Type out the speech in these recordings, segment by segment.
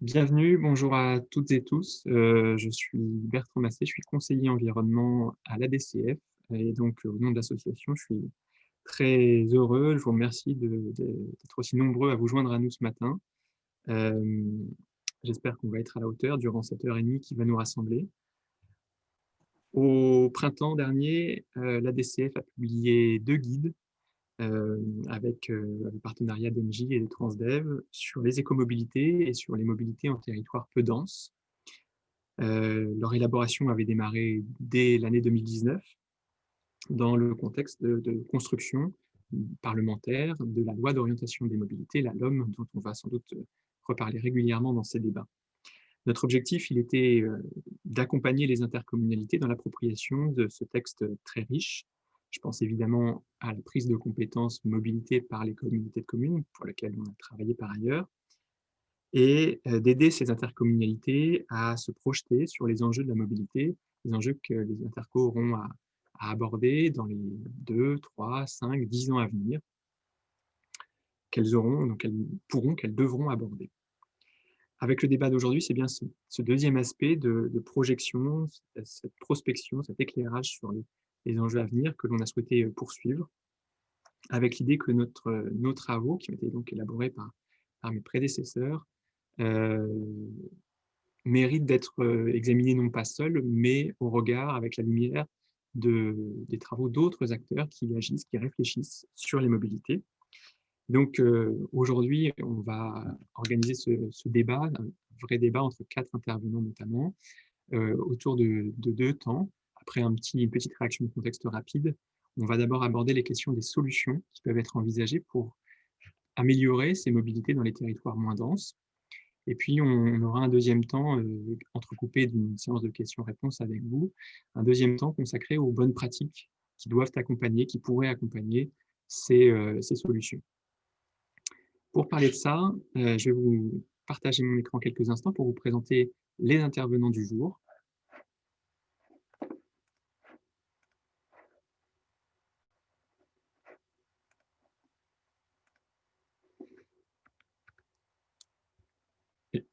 Bienvenue, bonjour à toutes et tous. Je suis Bertrand Massé, je suis conseiller environnement à l'ADCF et donc au nom de l'association, je suis très heureux. Je vous remercie d'être aussi nombreux à vous joindre à nous ce matin. Hem, J'espère qu'on va être à la hauteur durant cette heure et demie qui va nous rassembler. Au printemps dernier, l'ADCF a publié 2 guides, avec, le partenariat d'Engie et de Transdev sur les écomobilités et sur les mobilités en territoire peu dense. Leur élaboration avait démarré dès l'année 2019 dans le contexte de construction parlementaire de la loi d'orientation des mobilités, la LOM, dont on va sans doute reparler régulièrement dans ces débats. Notre objectif, il était d'accompagner les intercommunalités dans l'appropriation de ce texte très riche. Je pense évidemment à la prise de compétences mobilité par les communautés de communes, pour lesquelles on a travaillé par ailleurs, et d'aider ces intercommunalités à se projeter sur les enjeux de la mobilité, les enjeux que les intercos auront à aborder dans les 2, 3, 5, 10 ans à venir, qu'elles auront, donc qu'elles pourront, qu'elles devront aborder. Avec le débat d'aujourd'hui, c'est bien ce deuxième aspect de projection, cette prospection, cet éclairage sur les enjeux à venir que l'on a souhaité poursuivre, avec l'idée que nos travaux, qui ont été donc élaborés par mes prédécesseurs, euh, mérite d'être examiné non pas seul, mais au regard, avec la lumière des travaux d'autres acteurs qui agissent, qui réfléchissent sur les mobilités. Donc aujourd'hui, on va organiser ce débat, un vrai débat entre 4 intervenants notamment, autour de 2 temps. Après une petite réaction de contexte rapide, on va d'abord aborder les questions des solutions qui peuvent être envisagées pour améliorer ces mobilités dans les territoires moins denses. Et puis, on aura un deuxième temps, entrecoupé d'une séance de questions-réponses avec vous, un deuxième temps consacré aux bonnes pratiques qui doivent accompagner, qui pourraient accompagner ces solutions. Pour parler de ça, je vais vous partager mon écran quelques instants pour vous présenter les intervenants du jour.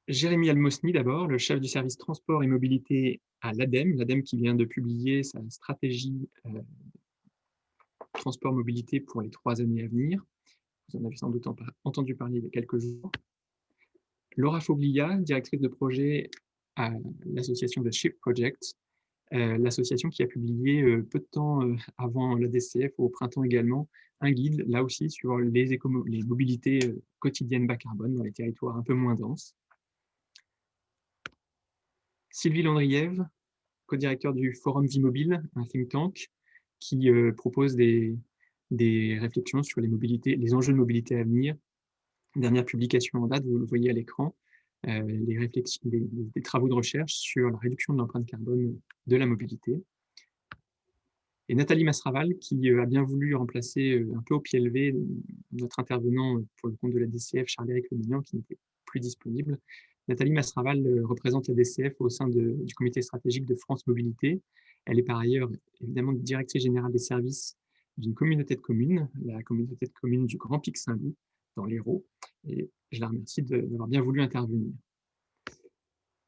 Jérémy Almosny d'abord, le chef du service transport et mobilité à l'ADEME qui vient de publier sa stratégie transport-mobilité pour les 3 années à venir. Vous en avez sans doute entendu parler il y a quelques jours. Laura Foglia, directrice de projet à l'association The Ship Project, l'association qui a publié peu de temps avant l'ADCF, au printemps également, un guide, là aussi, sur les mobilités quotidiennes bas carbone dans les territoires un peu moins denses. Sylvie Landriev, co-directeur du Forum Vie Mobile, un think tank qui propose des réflexions sur les enjeux de mobilité à venir. Dernière publication en date, vous le voyez à l'écran, des travaux de recherche sur la réduction de l'empreinte carbone de la mobilité. Et Nathalie Masraval, qui a bien voulu remplacer un peu au pied levé notre intervenant pour le compte de la DCF, Charles-Éric Lemignan, qui n'était plus disponible. Nathalie Masraval représente la DCF au sein du comité stratégique de France Mobilité. Elle est par ailleurs évidemment directrice générale des services d'une communauté de communes, la communauté de communes du Grand Pic Saint-Loup, dans l'Hérault. Et je la remercie d'avoir bien voulu intervenir.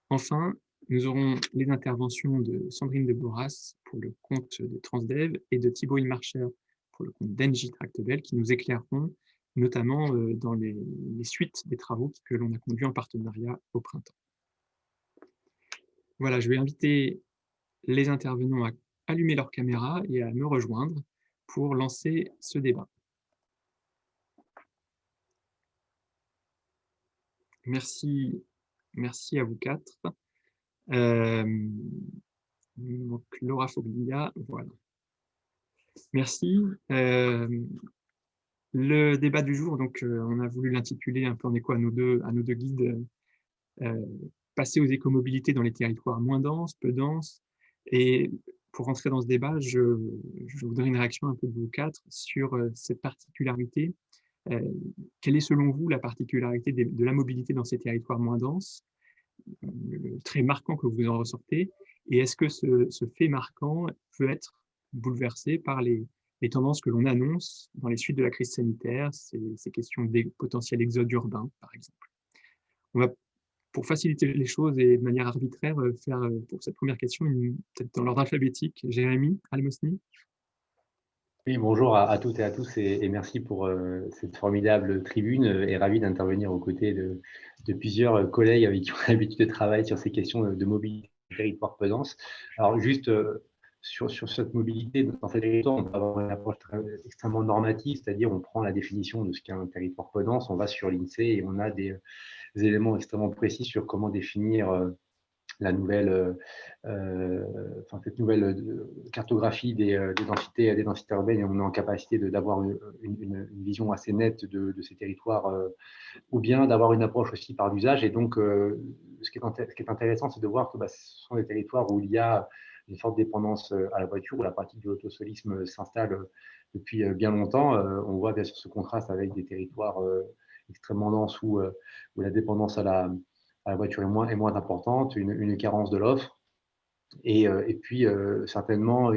Enfin, nous aurons les interventions de Sandrine de Boras pour le compte de Transdev et de Thibaut Ilmarcher pour le compte d'Engie Tractebel qui nous éclaireront notamment dans les suites des travaux que l'on a conduits en partenariat au printemps. Voilà, je vais inviter les intervenants à allumer leur caméra et à me rejoindre pour lancer ce débat. Merci, merci à vous 4. Donc Laura Foglia, voilà. Merci. Le débat du jour, donc, on a voulu l'intituler un peu en écho à nos deux guides, passer aux écomobilités dans les territoires moins denses, peu denses. Et pour rentrer dans ce débat, je voudrais une réaction un peu de vous 4 sur cette particularité. Euh, Quelle est selon vous la particularité de la mobilité dans ces territoires moins denses, le trait marquant que vous en ressortez, et est-ce que ce fait marquant peut être bouleversé par les tendances que l'on annonce dans les suites de la crise sanitaire, ces questions des potentiels exodes urbains, par exemple. On va pour faciliter les choses et de manière arbitraire, faire, pour cette première question, peut-être dans l'ordre alphabétique, Jérémy Almosny? Oui, bonjour à toutes et à tous et merci pour cette formidable tribune et ravi d'intervenir aux côtés de plusieurs collègues avec qui on a l'habitude de travailler sur ces questions de mobilité territoire peu dense. Alors juste sur cette mobilité dans ces territoires, on peut avoir une approche extrêmement normative, c'est-à-dire on prend la définition de ce qu'est un territoire peu dense, on va sur l'INSEE et on a des éléments extrêmement précis sur comment définir la nouvelle, cette nouvelle cartographie des densités urbaines, et on est en capacité d'avoir une vision assez nette de ces territoires, ou bien d'avoir une approche aussi par l'usage. Et donc, ce qui est intéressant, c'est de voir que ce sont des territoires où il y a une forte dépendance à la voiture, où la pratique du autosolisme s'installe depuis bien longtemps. On voit bien sûr ce contraste avec des territoires extrêmement denses où la dépendance à la voiture est moins importante, une carence de l'offre, et puis certainement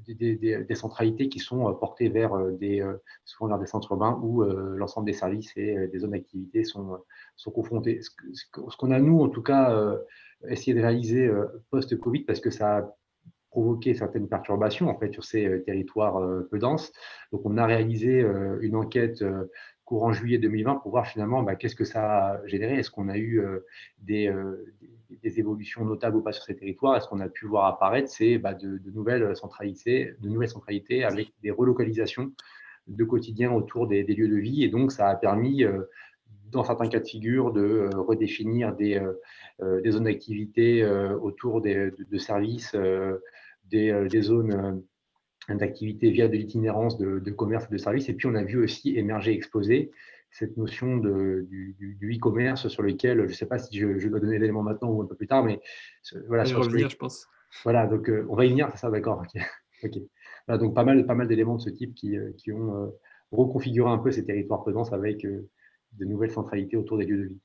des centralités qui sont portées vers souvent vers des centres urbains où l'ensemble des services et des zones d'activité sont confrontés. Ce qu'on a, nous, en tout cas, essayé de réaliser post-Covid, parce que ça a provoqué certaines perturbations en fait sur ces territoires peu denses. Donc on a réalisé une enquête courant juillet 2020 pour voir finalement qu'est-ce que ça a généré. Est-ce qu'on a eu des évolutions notables ou pas sur ces territoires? Est-ce qu'on a pu voir apparaître de nouvelles centralités avec des relocalisations de quotidien autour des lieux de vie? Et donc ça a permis dans certains cas de figure, de redéfinir des zones d'activité autour de services, des zones d'activité via de l'itinérance de commerce et de services. Et puis, on a vu aussi émerger, exploser cette notion du e-commerce sur lequel, je ne sais pas si je dois donner l'élément maintenant ou un peu plus tard, mais On voilà, va y revenir, je pense. voilà, donc on va y venir, c'est ça, d'accord, ok. Ok. Voilà, donc pas mal d'éléments de ce type qui ont reconfiguré un peu ces territoires peu denses avec de nouvelles centralités autour des lieux de vie.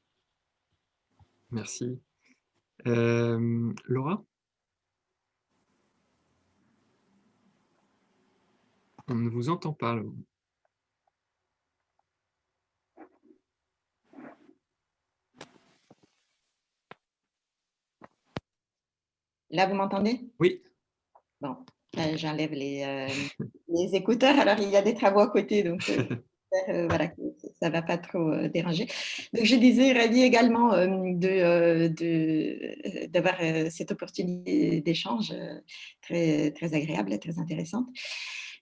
Merci. Laura? On ne vous entend pas, Laura. Là, vous m'entendez? Oui. Bon, j'enlève les écouteurs. Alors, il y a des travaux à côté, donc voilà, que ça ne va pas trop déranger. Donc, je disais, ravie également d'avoir cette opportunité d'échange très, très agréable, très intéressante.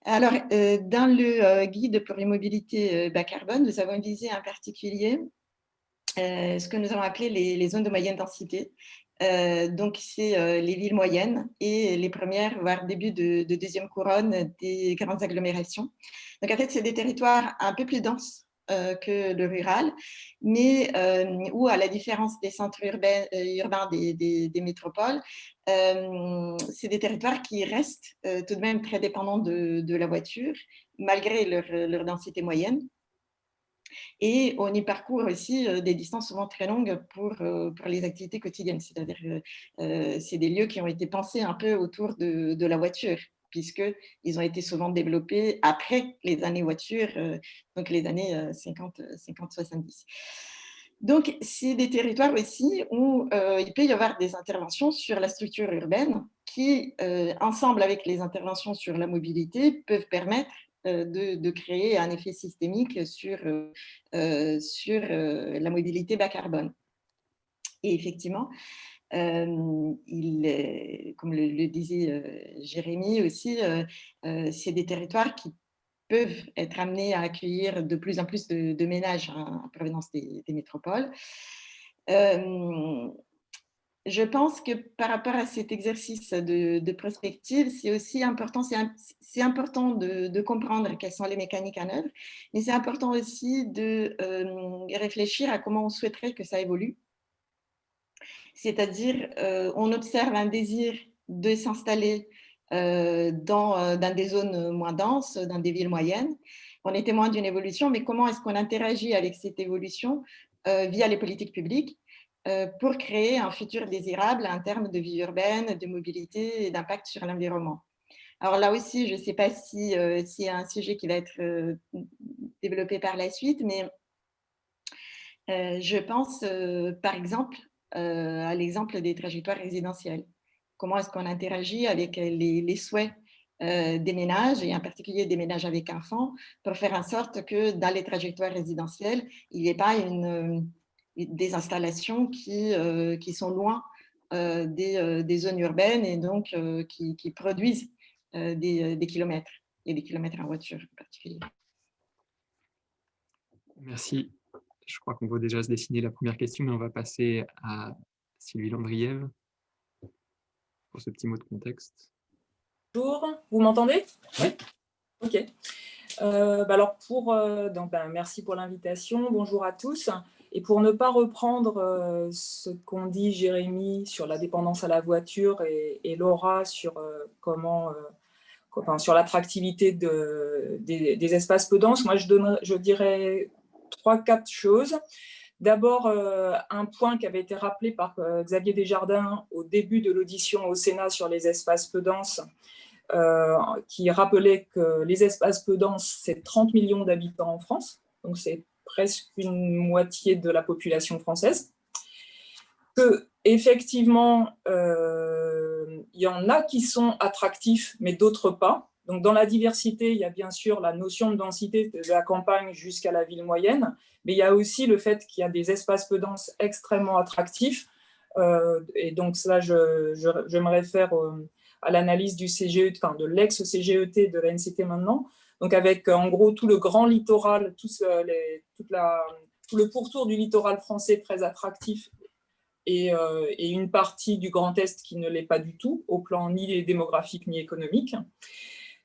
Alors, dans le guide pour les mobilités bas carbone, nous avons visé en particulier ce que nous avons appelé les zones de moyenne densité. Donc, c'est les villes moyennes et les premières, voire début de deuxième couronne des grandes agglomérations. Donc, en fait, c'est des territoires un peu plus denses que le rural, mais où, à la différence des centres urbains des métropoles, c'est des territoires qui restent tout de même très dépendants de la voiture, malgré leur densité moyenne. Et on y parcourt aussi des distances souvent très longues pour les activités quotidiennes. C'est-à-dire que c'est des lieux qui ont été pensés un peu autour de la voiture, puisqu'ils ont été souvent développés après les années voiture, donc les années 50-70. Donc, c'est des territoires aussi où il peut y avoir des interventions sur la structure urbaine qui, ensemble avec les interventions sur la mobilité, peuvent permettre de créer un effet systémique sur la mobilité bas carbone. Et effectivement, comme le disait Jérémy aussi, c'est des territoires qui peuvent être amenés à accueillir de plus en plus de ménages en provenance des métropoles. Je pense que par rapport à cet exercice de prospective, c'est aussi important, c'est important de comprendre quelles sont les mécaniques en œuvre, mais c'est important aussi de réfléchir à comment on souhaiterait que ça évolue. C'est-à-dire, on observe un désir de s'installer dans des zones moins denses, dans des villes moyennes. On est témoin d'une évolution, mais comment est-ce qu'on interagit avec cette évolution via les politiques publiques pour créer un futur désirable en termes de vie urbaine, de mobilité et d'impact sur l'environnement? Alors là aussi, je ne sais pas si c'est un sujet qui va être développé par la suite, mais Je pense, par exemple, à l'exemple des trajectoires résidentielles. Comment est-ce qu'on interagit avec les souhaits des ménages, et en particulier des ménages avec enfants, pour faire en sorte que dans les trajectoires résidentielles, il n'y ait pas des installations qui sont loin des zones urbaines et donc qui produisent des kilomètres, et des kilomètres en voiture en particulier. Merci. Je crois qu'on voit déjà se dessiner la première question, mais on va passer à Sylvie Landriève pour ce petit mot de contexte. Bonjour, vous m'entendez? Oui. Ok. Alors merci pour l'invitation. Bonjour à tous. Et pour ne pas reprendre ce qu'ont dit Jérémy sur la dépendance à la voiture et Laura sur sur l'attractivité des espaces peu denses, moi je dirais 3-4 choses. D'abord, un point qui avait été rappelé par Xavier Desjardins au début de l'audition au Sénat sur les espaces peu denses, qui rappelait que les espaces peu denses, c'est 30 millions d'habitants en France, donc c'est presque une moitié de la population française. Que, effectivement, il y en a qui sont attractifs, mais d'autres pas. Donc, dans la diversité, il y a bien sûr la notion de densité de la campagne jusqu'à la ville moyenne, mais il y a aussi le fait qu'il y a des espaces peu denses extrêmement attractifs. Et donc, ça, je me réfère à l'analyse du CGET, enfin de l'ex-CGET de l'ANCT maintenant, donc avec en gros tout le grand littoral, tout le pourtour du littoral français très attractif, et une partie du Grand Est qui ne l'est pas du tout, au plan ni démographique ni économique,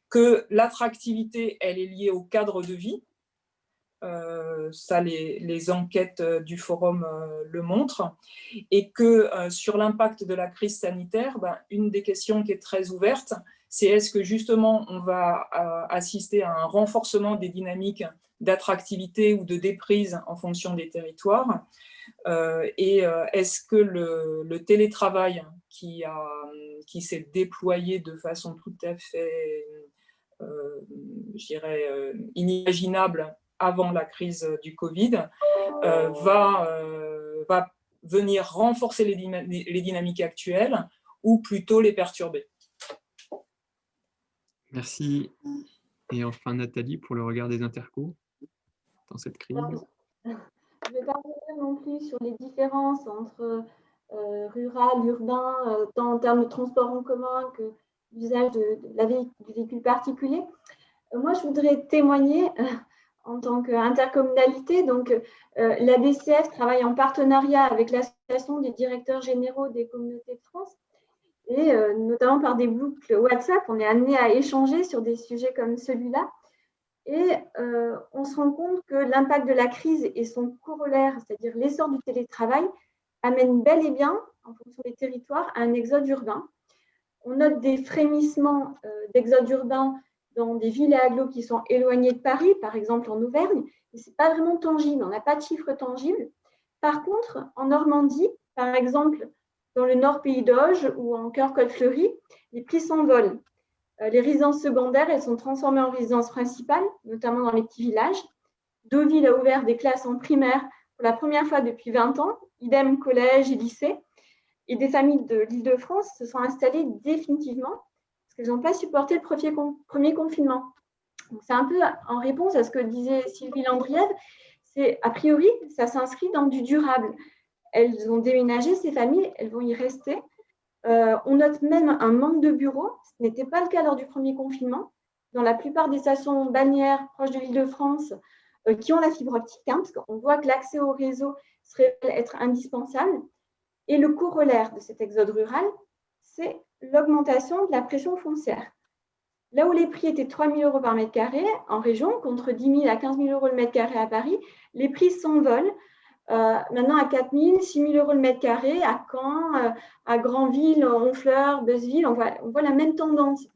que l'attractivité, elle est liée au cadre de vie. Ça, les enquêtes du forum le montrent, et que sur l'impact de la crise sanitaire, une des questions qui est très ouverte, c'est est-ce que justement on va assister à un renforcement des dynamiques d'attractivité ou de déprise en fonction des territoires, et est-ce que le télétravail qui s'est déployé de façon tout à fait, je dirais, inimaginable avant la crise du Covid, va venir renforcer les dynamiques actuelles ou plutôt les perturber. Merci. Et enfin, Nathalie, pour le regard des intercos dans cette crise. Je ne vais pas revenir non plus sur les différences entre rural, urbain, tant en termes de transport en commun que l'usage du véhicule particulier. Moi, je voudrais témoigner en tant qu'intercommunalité. Donc, la DCF travaille en partenariat avec l'association des directeurs généraux des communautés de France. Et notamment par des boucles WhatsApp, on est amené à échanger sur des sujets comme celui-là. Et on se rend compte que l'impact de la crise et son corollaire, c'est-à-dire l'essor du télétravail, amène bel et bien, en fonction des territoires, à un exode urbain. On note des frémissements d'exode urbain dans des villes et agglos qui sont éloignées de Paris, par exemple en Auvergne, mais ce n'est pas vraiment tangible, on n'a pas de chiffres tangibles. Par contre, en Normandie, par exemple, dans le Nord Pays d'Auge ou en cœur Côte-Fleurie, les prix s'envolent. Les résidences secondaires, elles sont transformées en résidences principales, notamment dans les petits villages. Deauville a ouvert des classes en primaire pour la première fois depuis 20 ans, idem collège et lycée. Et des familles de l'Île-de-France se sont installées définitivement parce qu'elles n'ont pas supporté le premier confinement. Donc, c'est un peu en réponse à ce que disait Sylvie Landriève. C'est, a priori, ça s'inscrit dans du durable. Elles ont déménagé, ces familles, elles vont y rester. On note même un manque de bureaux. Ce n'était pas le cas lors du premier confinement. Dans la plupart des stations balnéaires proches de l'Île-de-France qui ont la fibre optique, parce qu'on voit que l'accès au réseau se révèle être indispensable. Et le corollaire de cet exode rural, c'est l'augmentation de la pression foncière. Là où les prix étaient 3 000 € par mètre carré en région, contre 10 000 à 15 000 € le mètre carré à Paris, les prix s'envolent. Maintenant à 4 000, 6 000 € le mètre carré, à Caen, à Granville, Honfleur, Beuzeville, on voit la même tendance.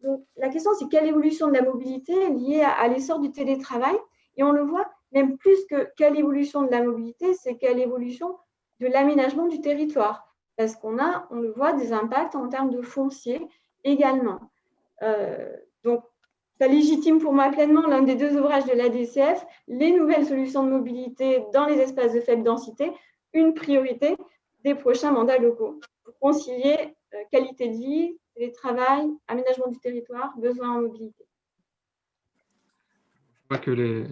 Donc, la question, c'est quelle évolution de la mobilité est liée à l'essor du télétravail? Et on le voit, même plus que quelle évolution de la mobilité, c'est quelle évolution de l'aménagement du territoire. Parce qu'on le voit, des impacts en termes de foncier également. Donc, Ça légitime pour moi pleinement l'un des 2 ouvrages de la DCF, les nouvelles solutions de mobilité dans les espaces de faible densité, une priorité des prochains mandats locaux, pour concilier qualité de vie, télétravail, aménagement du territoire, besoin en mobilité. Je vois que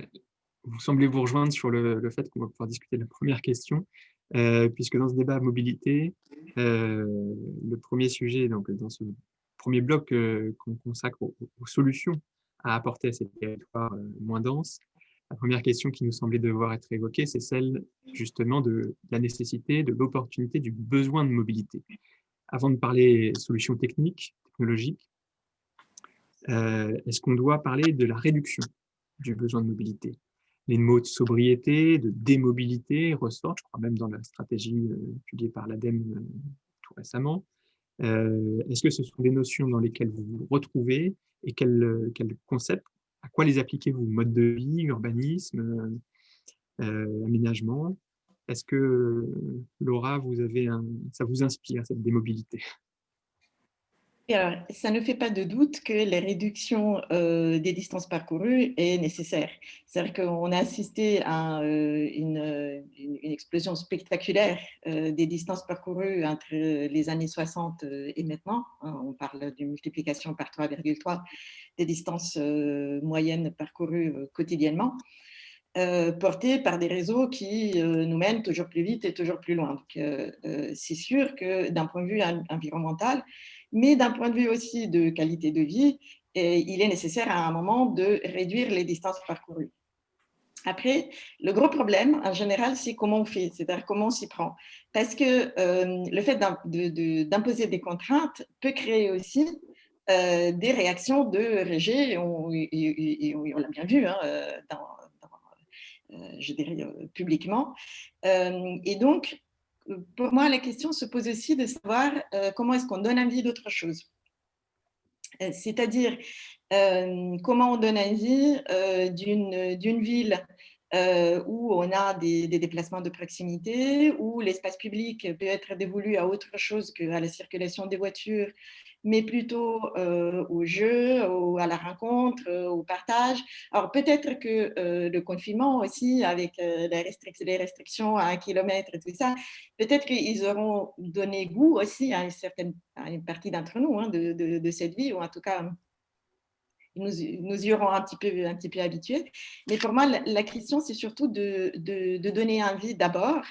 vous semblez vous rejoindre sur le fait qu'on va pouvoir discuter de la première question, puisque dans ce débat mobilité, le premier sujet, donc dans ce premier bloc qu'on consacre aux solutions à apporter à ces territoires moins denses, la première question qui nous semblait devoir être évoquée, c'est celle justement de la nécessité, de l'opportunité, du besoin de mobilité. Avant de parler solutions techniques, technologiques, est-ce qu'on doit parler de la réduction du besoin de mobilité? Les mots de sobriété, de démobilité ressortent, je crois même dans la stratégie publiée par l'ADEME tout récemment. Est-ce que ce sont des notions dans lesquelles vous vous retrouvez et quels concepts, à quoi les appliquez-vous? Mode de vie, urbanisme, aménagement? Est-ce que, Laura, ça vous inspire, cette démobilité? Et alors, ça ne fait pas de doute que la réduction des distances parcourues est nécessaire. C'est-à-dire qu'on a assisté à une explosion spectaculaire des distances parcourues entre les années 60 et maintenant. On parle d'une multiplication par 3,3 des distances moyennes parcourues quotidiennement, portées par des réseaux qui nous mènent toujours plus vite et toujours plus loin. Donc, c'est sûr que d'un point de vue environnemental, mais d'un point de vue aussi de qualité de vie, il est nécessaire à un moment de réduire les distances parcourues. Après, le gros problème, en général, c'est comment on fait, c'est-à-dire comment on s'y prend. Parce que le fait d'imposer des contraintes peut créer aussi des réactions de rejet, et on l'a bien vu je dirais publiquement. Et donc, pour moi, la question se pose aussi de savoir comment est-ce qu'on donne envie d'autre chose. C'est-à-dire, comment on donne envie d'une ville où on a des déplacements de proximité, où l'espace public peut être dévolu à autre chose qu'à la circulation des voitures, mais plutôt au jeu, à la rencontre, au partage. Alors peut-être que le confinement aussi, avec les restrictions à 1 kilomètre et tout ça, peut-être qu'ils auront donné goût aussi à une partie d'entre nous de cette vie, ou en tout cas, nous y aurons un petit peu habitués. Mais pour moi, la question, c'est surtout de donner envie d'abord.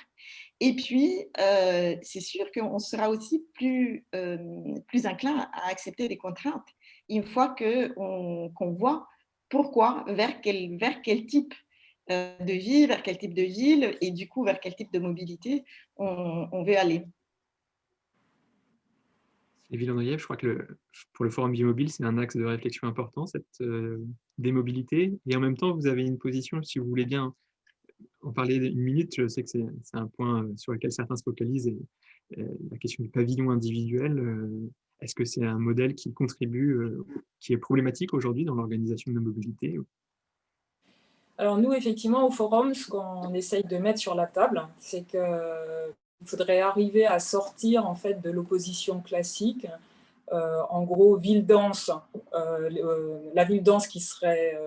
Et puis, c'est sûr qu'on sera aussi plus enclin à accepter les contraintes une fois qu'on voit pourquoi, vers quel type de vie, vers quel type de ville, et du coup, vers quel type de mobilité on veut aller. Sylvie Landriève, je crois que pour le Forum Bimobile, c'est un axe de réflexion important, cette démobilité. Et en même temps, vous avez une position, si vous voulez bien en parler une minute, je sais que c'est un point sur lequel certains se focalisent, et la question du pavillon individuel, est-ce que c'est un modèle qui contribue, qui est problématique aujourd'hui dans l'organisation de la mobilité? Alors nous, effectivement, au Forum, ce qu'on essaye de mettre sur la table, c'est qu'il faudrait arriver à sortir en fait de l'opposition classique. En gros, ville dense, la ville dense qui serait,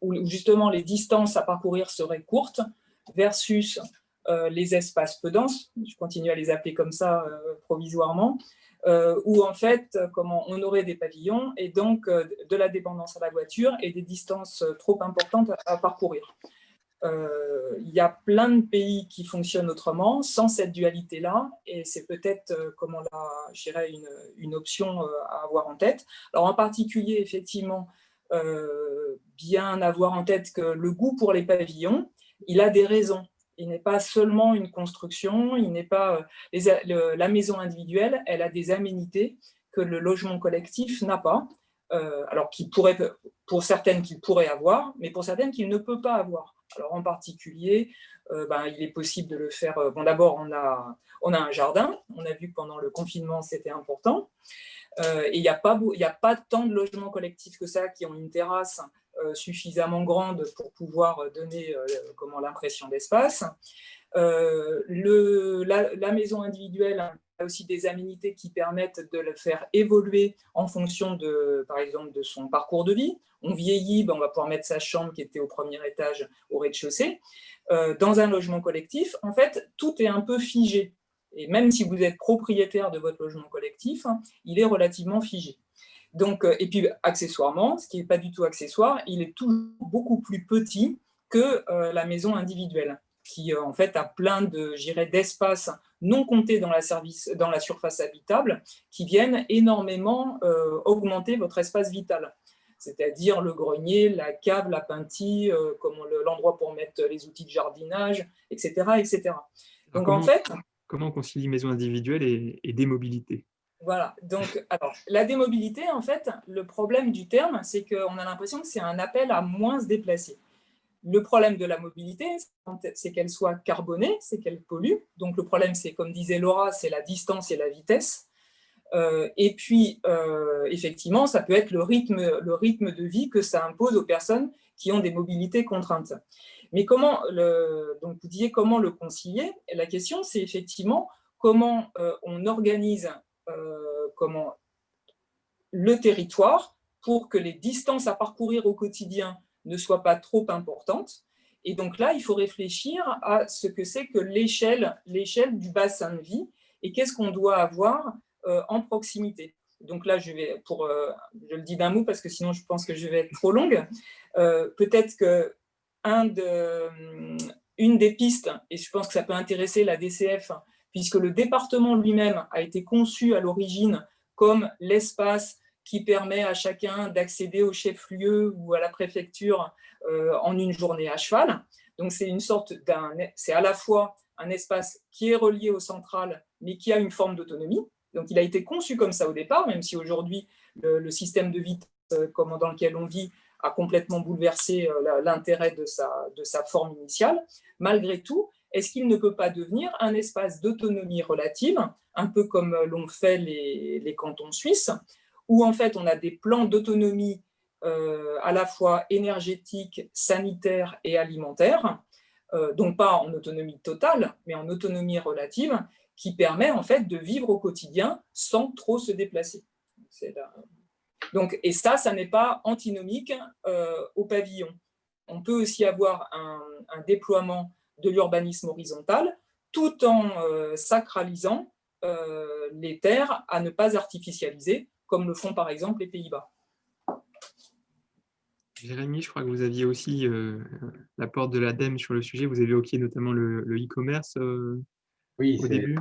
où justement les distances à parcourir seraient courtes, versus les espaces peu denses, je continue à les appeler comme ça provisoirement, où en fait, on aurait des pavillons et donc de la dépendance à la voiture et des distances trop importantes à parcourir. Il y a plein de pays qui fonctionnent autrement, sans cette dualité-là, et c'est peut-être, je dirais, une option à avoir en tête. Alors en particulier, effectivement, bien avoir en tête que le goût pour les pavillons, il a des raisons. Il n'est pas seulement une construction, il n'est pas la maison individuelle, elle a des aménités que le logement collectif n'a pas. Alors pour certaines qu'il pourrait avoir, mais pour certaines qu'il ne peut pas avoir. Alors en particulier, il est possible de le faire. Bon, d'abord, on a un jardin. On a vu que pendant le confinement, c'était important. Et il n'y a pas tant de logements collectifs que ça qui ont une terrasse suffisamment grande pour pouvoir donner l'impression d'espace. La maison individuelle, un aussi des aménités qui permettent de le faire évoluer en fonction, par exemple, de son parcours de vie. On vieillit, on va pouvoir mettre sa chambre qui était au premier étage au rez-de-chaussée. Dans un logement collectif, en fait, tout est un peu figé. Et même si vous êtes propriétaire de votre logement collectif, il est relativement figé. Donc, et puis, accessoirement, ce qui n'est pas du tout accessoire, il est toujours beaucoup plus petit que la maison individuelle, qui en fait a plein d'espaces non comptés dans la surface habitable, qui viennent énormément augmenter votre espace vital. C'est-à-dire le grenier, la cave, la peintie, l'endroit pour mettre les outils de jardinage, etc. etc. Donc, en fait… Comment on concilie maison individuelle et démobilité? Voilà, donc alors, la démobilité, en fait, le problème du terme, c'est qu'on a l'impression que c'est un appel à moins se déplacer. Le problème de la mobilité, c'est qu'elle soit carbonée, c'est qu'elle pollue. Donc le problème, c'est, comme disait Laura, c'est la distance et la vitesse. Et puis, effectivement, ça peut être le rythme de vie que ça impose aux personnes qui ont des mobilités contraintes. Mais donc vous disiez comment le concilier? La question, c'est effectivement comment on organise le territoire pour que les distances à parcourir au quotidien ne soient pas trop importantes. Et donc là, il faut réfléchir à ce que c'est que l'échelle du bassin de vie et qu'est-ce qu'on doit avoir en proximité. Donc là, je le dis d'un mot parce que sinon je pense que je vais être trop longue. Peut-être que une des pistes, et je pense que ça peut intéresser la DCF, puisque le département lui-même a été conçu à l'origine comme l'espace qui permet à chacun d'accéder au chef-lieu ou à la préfecture en une journée à cheval. Donc c'est à la fois un espace qui est relié au central, mais qui a une forme d'autonomie. Donc il a été conçu comme ça au départ, même si aujourd'hui le système de vitesse dans lequel on vit a complètement bouleversé l'intérêt de sa forme initiale. Malgré tout, est-ce qu'il ne peut pas devenir un espace d'autonomie relative, un peu comme l'ont fait les cantons suisses, où en fait on a des plans d'autonomie à la fois énergétique, sanitaire et alimentaire, donc pas en autonomie totale, mais en autonomie relative, qui permet en fait de vivre au quotidien sans trop se déplacer. Donc, et ça n'est pas antinomique au pavillon. On peut aussi avoir un déploiement de l'urbanisme horizontal tout en sacralisant les terres à ne pas artificialiser, comme le font par exemple les Pays-Bas. Jérémy, je crois que vous aviez aussi l'apport de l'ADEME sur le sujet. Vous évoquiez notamment le e-commerce au début.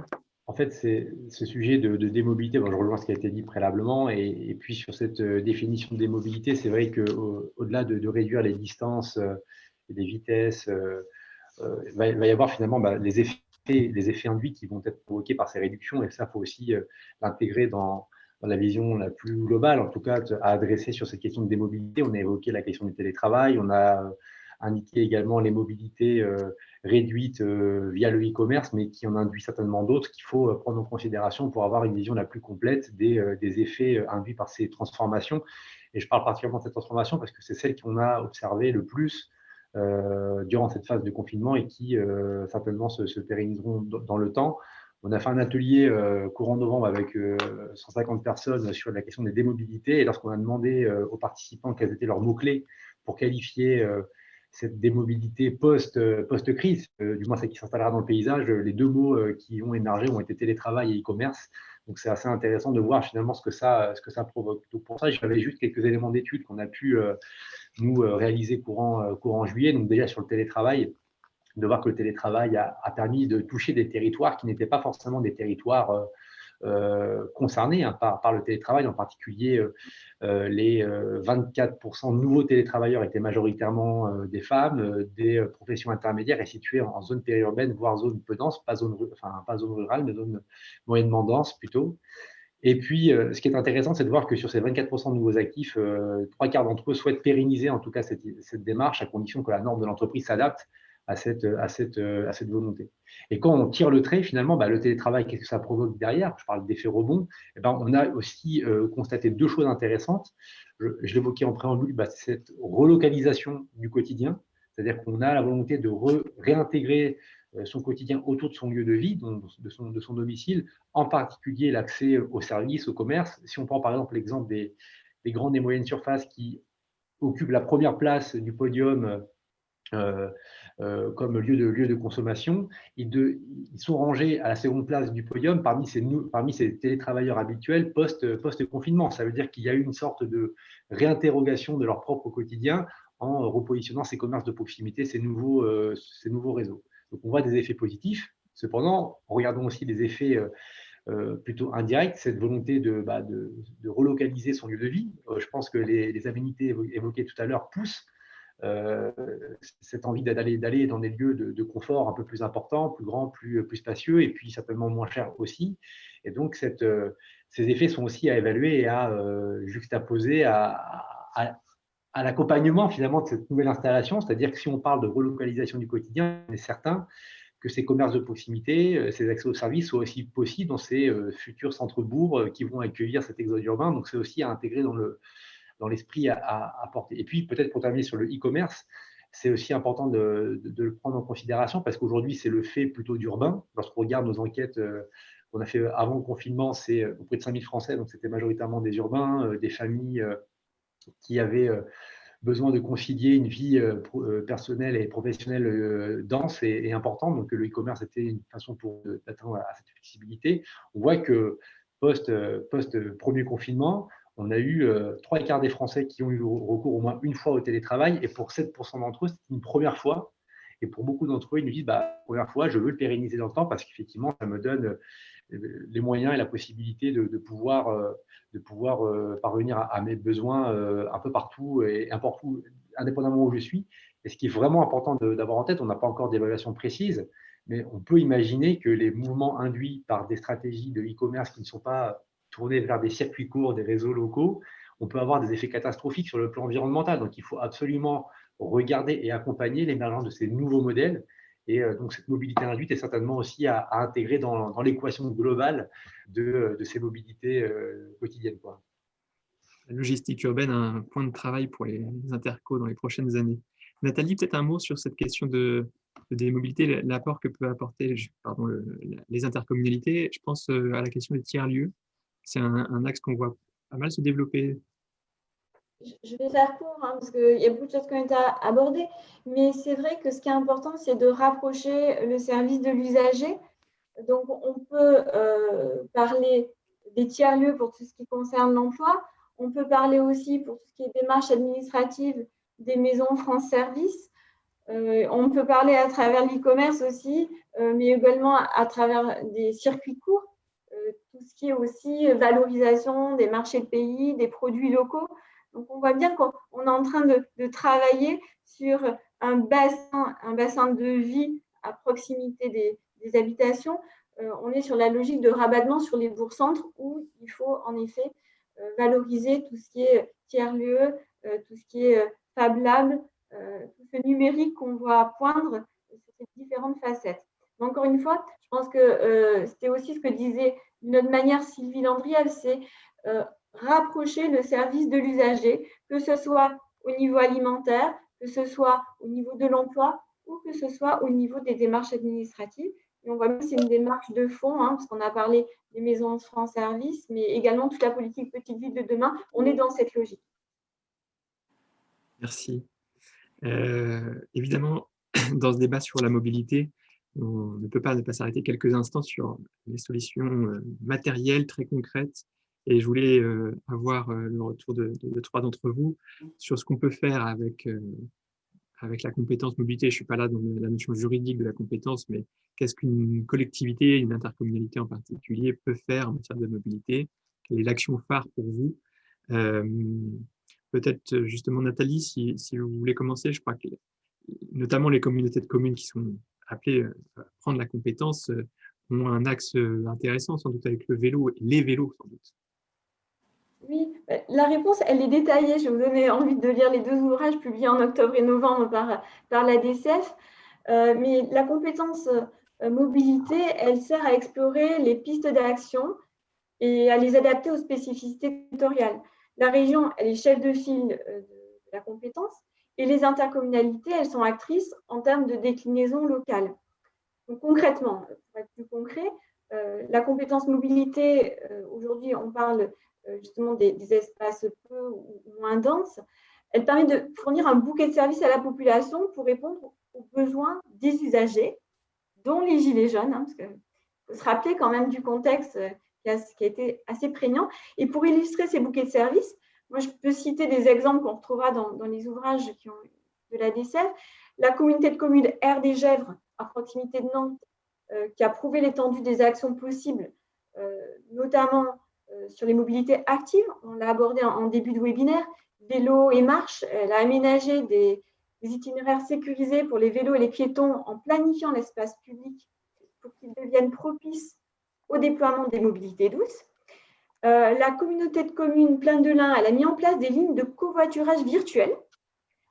En fait, c'est ce sujet de démobilité. Je rejoins ce qui a été dit préalablement. Et puis, sur cette définition de démobilité, c'est vrai qu'au-delà de réduire les distances et les vitesses, il va y avoir finalement les effets induits qui vont être provoqués par ces réductions. Et ça, il faut aussi l'intégrer dans la vision la plus globale, en tout cas, à adresser sur cette question de démobilité. On a évoqué la question du télétravail. On a indiqué également les mobilités réduites via le e-commerce, mais qui en induit certainement d'autres qu'il faut prendre en considération pour avoir une vision la plus complète des effets induits par ces transformations. Et je parle particulièrement de cette transformation parce que c'est celle qu'on a observée le plus durant cette phase de confinement et qui certainement se pérenniseront dans le temps. On a fait un atelier courant novembre avec 150 personnes sur la question des démobilités. Et lorsqu'on a demandé aux participants quels étaient leurs mots-clés pour qualifier cette démobilité post-crise, du moins celle qui s'installera dans le paysage, les deux mots qui ont émergé ont été télétravail et e-commerce. Donc, c'est assez intéressant de voir finalement ce que ça provoque. Donc, pour ça, j'avais juste quelques éléments d'études qu'on a pu nous réaliser courant juillet. Donc, déjà sur le télétravail, de voir que le télétravail a permis de toucher des territoires qui n'étaient pas forcément des territoires concernés par le télétravail. En particulier, les 24% de nouveaux télétravailleurs étaient majoritairement des femmes, des professions intermédiaires et situées en zone périurbaine, voire zone peu dense, pas zone rurale, mais zone moyennement dense plutôt. Et puis, ce qui est intéressant, c'est de voir que sur ces 24% de nouveaux actifs, 3/4 d'entre eux souhaitent pérenniser en tout cas cette démarche, à condition que la norme de l'entreprise s'adapte à cette volonté. Et quand on tire le trait, finalement, le télétravail, qu'est-ce que ça provoque derrière? Je parle d'effet rebond. On a aussi constaté deux choses intéressantes. Je l'évoquais en préambule, cette relocalisation du quotidien, c'est-à-dire qu'on a la volonté de réintégrer son quotidien autour de son lieu de vie, donc de son domicile, en particulier l'accès aux services, au commerce. Si on prend par exemple l'exemple des grandes et moyennes surfaces qui occupent la première place du podium comme lieu de consommation, ils sont rangés à la seconde place du podium parmi ces télétravailleurs habituels post-confinement. Ça veut dire qu'il y a eu une sorte de réinterrogation de leur propre quotidien en repositionnant ces commerces de proximité, ces nouveaux réseaux. Donc on voit des effets positifs. Cependant, regardons aussi les effets plutôt indirects, cette volonté de relocaliser son lieu de vie. Je pense que les aménités évoquées tout à l'heure poussent cette envie d'aller dans des lieux de confort un peu plus importants, plus grands, plus spacieux, et puis certainement moins chers aussi. Et donc, ces effets sont aussi à évaluer et à juxtaposer à l'accompagnement finalement de cette nouvelle installation. C'est-à-dire que si on parle de relocalisation du quotidien, on est certain que ces commerces de proximité, ces accès aux services soient aussi possibles dans ces futurs centres-bourgs qui vont accueillir cet exode urbain. Donc, c'est aussi à intégrer dans l'esprit à porter. Et puis, peut-être pour terminer sur le e-commerce, c'est aussi important de le prendre en considération parce qu'aujourd'hui, c'est le fait plutôt d'urbain. Lorsqu'on regarde nos enquêtes qu'on a fait avant le confinement, c'est auprès de 5000 Français, donc c'était majoritairement des urbains, des familles qui avaient besoin de concilier une vie personnelle et professionnelle dense et importante. Donc, le e-commerce était une façon d'atteindre à cette flexibilité. On voit que post-premier confinement, on a eu 3/4 des Français qui ont eu recours au moins une fois au télétravail, et pour 7% d'entre eux, c'est une première fois. Et pour beaucoup d'entre eux, ils nous disent première fois, je veux le pérenniser dans le temps parce qu'effectivement, ça me donne les moyens et la possibilité de pouvoir parvenir à mes besoins un peu partout et n'importe où, indépendamment où je suis. Et ce qui est vraiment important d'avoir en tête, on n'a pas encore d'évaluation précise, mais on peut imaginer que les mouvements induits par des stratégies de e-commerce qui ne sont pas tourner vers des circuits courts, des réseaux locaux, on peut avoir des effets catastrophiques sur le plan environnemental. Donc, il faut absolument regarder et accompagner l'émergence de ces nouveaux modèles. Et donc, cette mobilité induite est certainement aussi à intégrer dans l'équation globale de ces mobilités quotidiennes, quoi. La logistique urbaine a un point de travail pour les intercos dans les prochaines années. Nathalie, peut-être un mot sur cette question des mobilités, l'apport que peut apporter les intercommunalités. Je pense à la question des tiers-lieux. C'est un axe qu'on voit pas mal se développer. Je vais faire court parce qu'il y a beaucoup de choses qui ont été abordées, mais c'est vrai que ce qui est important, c'est de rapprocher le service de l'usager. Donc, on peut parler des tiers-lieux pour tout ce qui concerne l'emploi. On peut parler aussi pour tout ce qui est démarches administratives des maisons France Service. On peut parler à travers l'e-commerce aussi, mais également à travers des circuits courts, tout ce qui est aussi valorisation des marchés de pays, des produits locaux. Donc, on voit bien qu'on est en train de travailler sur un bassin de vie à proximité des habitations. On est sur la logique de rabattement sur les bourgs-centres où il faut en effet valoriser tout ce qui est tiers-lieux, tout ce qui est Fab Lab, tout ce numérique qu'on voit poindre sur ces différentes facettes. Mais encore une fois, je pense que c'était aussi ce que disait d'une autre manière Sylvie Landriel, c'est rapprocher le service de l'usager, que ce soit au niveau alimentaire, que ce soit au niveau de l'emploi ou que ce soit au niveau des démarches administratives. Et on voit bien que c'est une démarche de fond, parce qu'on a parlé des maisons France Service, mais également toute la politique petite ville de demain. On est dans cette logique. Merci. Évidemment, dans ce débat sur la mobilité, on ne peut pas ne pas s'arrêter quelques instants sur les solutions matérielles très concrètes. Et je voulais avoir le retour de 3 d'entre vous sur ce qu'on peut faire avec la compétence mobilité. Je ne suis pas là dans la notion juridique de la compétence, mais qu'est-ce qu'une collectivité, une intercommunalité en particulier peut faire en matière de mobilité? Quelle est l'action phare pour vous? Peut-être justement Nathalie, si vous voulez commencer, je crois que notamment les communautés de communes qui sont appelées à prendre la compétence ont un axe intéressant sans doute avec le vélo, les vélos sans doute. Oui, la réponse, elle est détaillée. Je vais vous donner envie de lire les 2 ouvrages publiés en octobre et novembre par la DCF. Mais la compétence mobilité, elle sert à explorer les pistes d'action et à les adapter aux spécificités territoriales. La région, elle est chef de file de la compétence et les intercommunalités, elles sont actrices en termes de déclinaison locale. Donc, concrètement, pour être plus concret, la compétence mobilité, aujourd'hui, on parle justement des espaces peu ou moins denses. Elle permet de fournir un bouquet de services à la population pour répondre aux besoins des usagers, dont les gilets jaunes, parce qu'il faut se rappeler quand même du contexte qui a été assez prégnant. Et pour illustrer ces bouquets de services, moi, je peux citer des exemples qu'on retrouvera dans les ouvrages de la DCF. La communauté de communes Air des Gèvres, à proximité de Nantes, qui a prouvé l'étendue des actions possibles, notamment sur les mobilités actives. On l'a abordé en début de webinaire, vélo et marche. Elle a aménagé des itinéraires sécurisés pour les vélos et les piétons en planifiant l'espace public pour qu'ils deviennent propices au déploiement des mobilités douces. La communauté de communes Plaine de l'Ain, elle a mis en place des lignes de covoiturage virtuel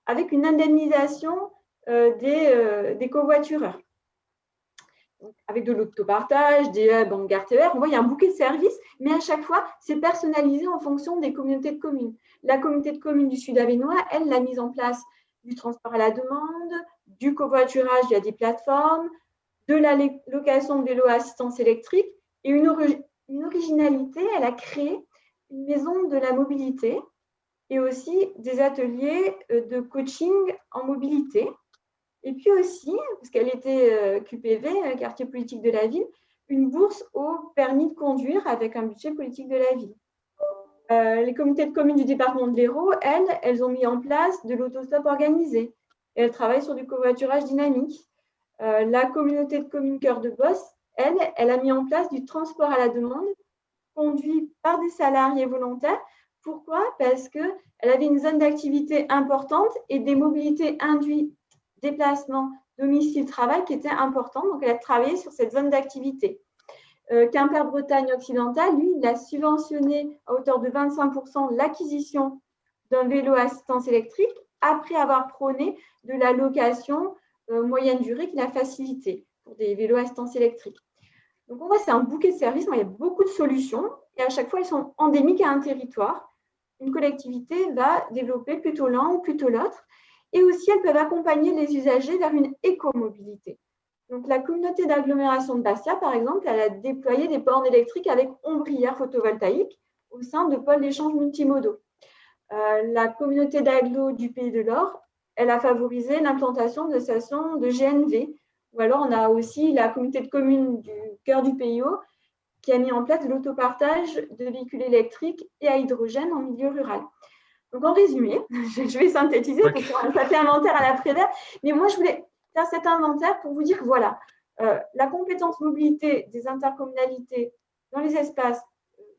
avec une indemnisation des covoitureurs. Donc, avec de l'autopartage, des hubs en gare TER, on voit il y a un bouquet de services, mais à chaque fois, c'est personnalisé en fonction des communautés de communes. La communauté de communes du Sud Avesnois, elle, l'a mise en place du transport à la demande, du covoiturage via des plateformes, de la location de vélos à assistance électrique et une originalité, elle a créé une maison de la mobilité et aussi des ateliers de coaching en mobilité. Et puis aussi, parce qu'elle était QPV, quartier politique de la ville, une bourse au permis de conduire avec un budget politique de la ville. Les comités de communes du département de l'Hérault, elles ont mis en place de l'autostop organisé. Et elles travaillent sur du covoiturage dynamique. La communauté de communes Cœur de Bosse, elle a mis en place du transport à la demande conduit par des salariés volontaires. Pourquoi? Parce qu'elle avait une zone d'activité importante et des mobilités induites, déplacement, domicile, travail qui étaient importantes. Donc, elle a travaillé sur cette zone d'activité. Quimper-Bretagne occidentale, lui, il a subventionné à hauteur de 25% l'acquisition d'un vélo à assistance électrique après avoir prôné de la location moyenne durée qu'il a facilité pour des vélos à assistance électrique. Donc, on voit c'est un bouquet de services, il y a beaucoup de solutions et à chaque fois, elles sont endémiques à un territoire. Une collectivité va développer plutôt l'un ou plutôt l'autre et aussi, elles peuvent accompagner les usagers vers une écomobilité. Donc, la communauté d'agglomération de Bastia, par exemple, elle a déployé des bornes électriques avec ombrières photovoltaïques au sein de pôles d'échange multimodaux. La communauté d'agglo du Pays de l'Or, elle a favorisé l'implantation de stations de GNV. Ou alors, on a aussi la communauté de communes du cœur du Pays Haut qui a mis en place de l'autopartage de véhicules électriques et à hydrogène en milieu rural. Donc, en résumé, je vais synthétiser parce que ça fait inventaire à la Prévert, mais moi, je voulais faire cet inventaire pour vous dire, voilà, la compétence mobilité des intercommunalités dans les espaces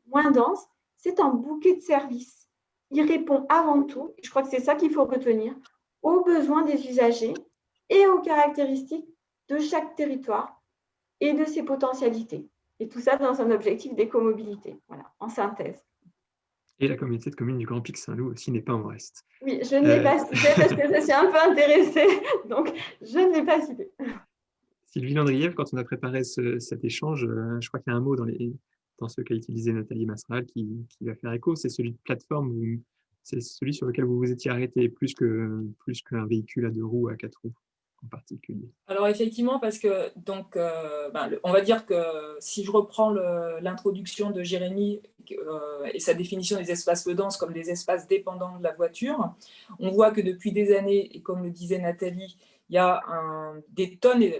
moins denses, c'est un bouquet de services. Il répond avant tout, et je crois que c'est ça qu'il faut retenir, aux besoins des usagers et aux caractéristiques de chaque territoire et de ses potentialités. Et tout ça dans un objectif d'écomobilité, voilà, en synthèse. Et la communauté de communes du Grand Pic Saint-Loup aussi n'est pas en reste. Oui, je ne l'ai pas cité parce que je suis un peu intéressée, donc je ne l'ai pas cité. Sylvie Landriève, quand on a préparé cet échange, je crois qu'il y a un mot dans ce qu'a utilisé Nathalie Masseral qui va faire écho, c'est celui de plateforme, c'est celui sur lequel vous vous étiez arrêté plus qu'un véhicule à 2 roues, à 4 roues en particulier. Alors effectivement, parce que donc, on va dire que si je reprends l'introduction de Jérémy et sa définition des espaces peu denses comme des espaces dépendants de la voiture, on voit que depuis des années, et comme le disait Nathalie, il y a des tonnes et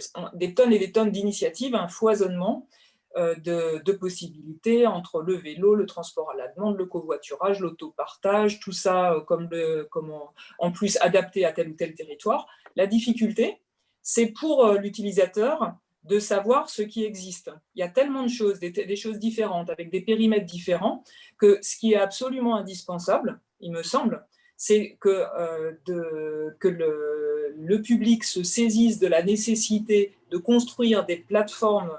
des tonnes d'initiatives, un foisonnement de possibilités entre le vélo, le transport à la demande, le covoiturage, l'autopartage, tout ça en plus adapté à tel ou tel territoire. La difficulté, c'est pour l'utilisateur de savoir ce qui existe. Il y a tellement de choses, des choses différentes, avec des périmètres différents, que ce qui est absolument indispensable, il me semble, c'est que le public se saisisse de la nécessité de construire des plateformes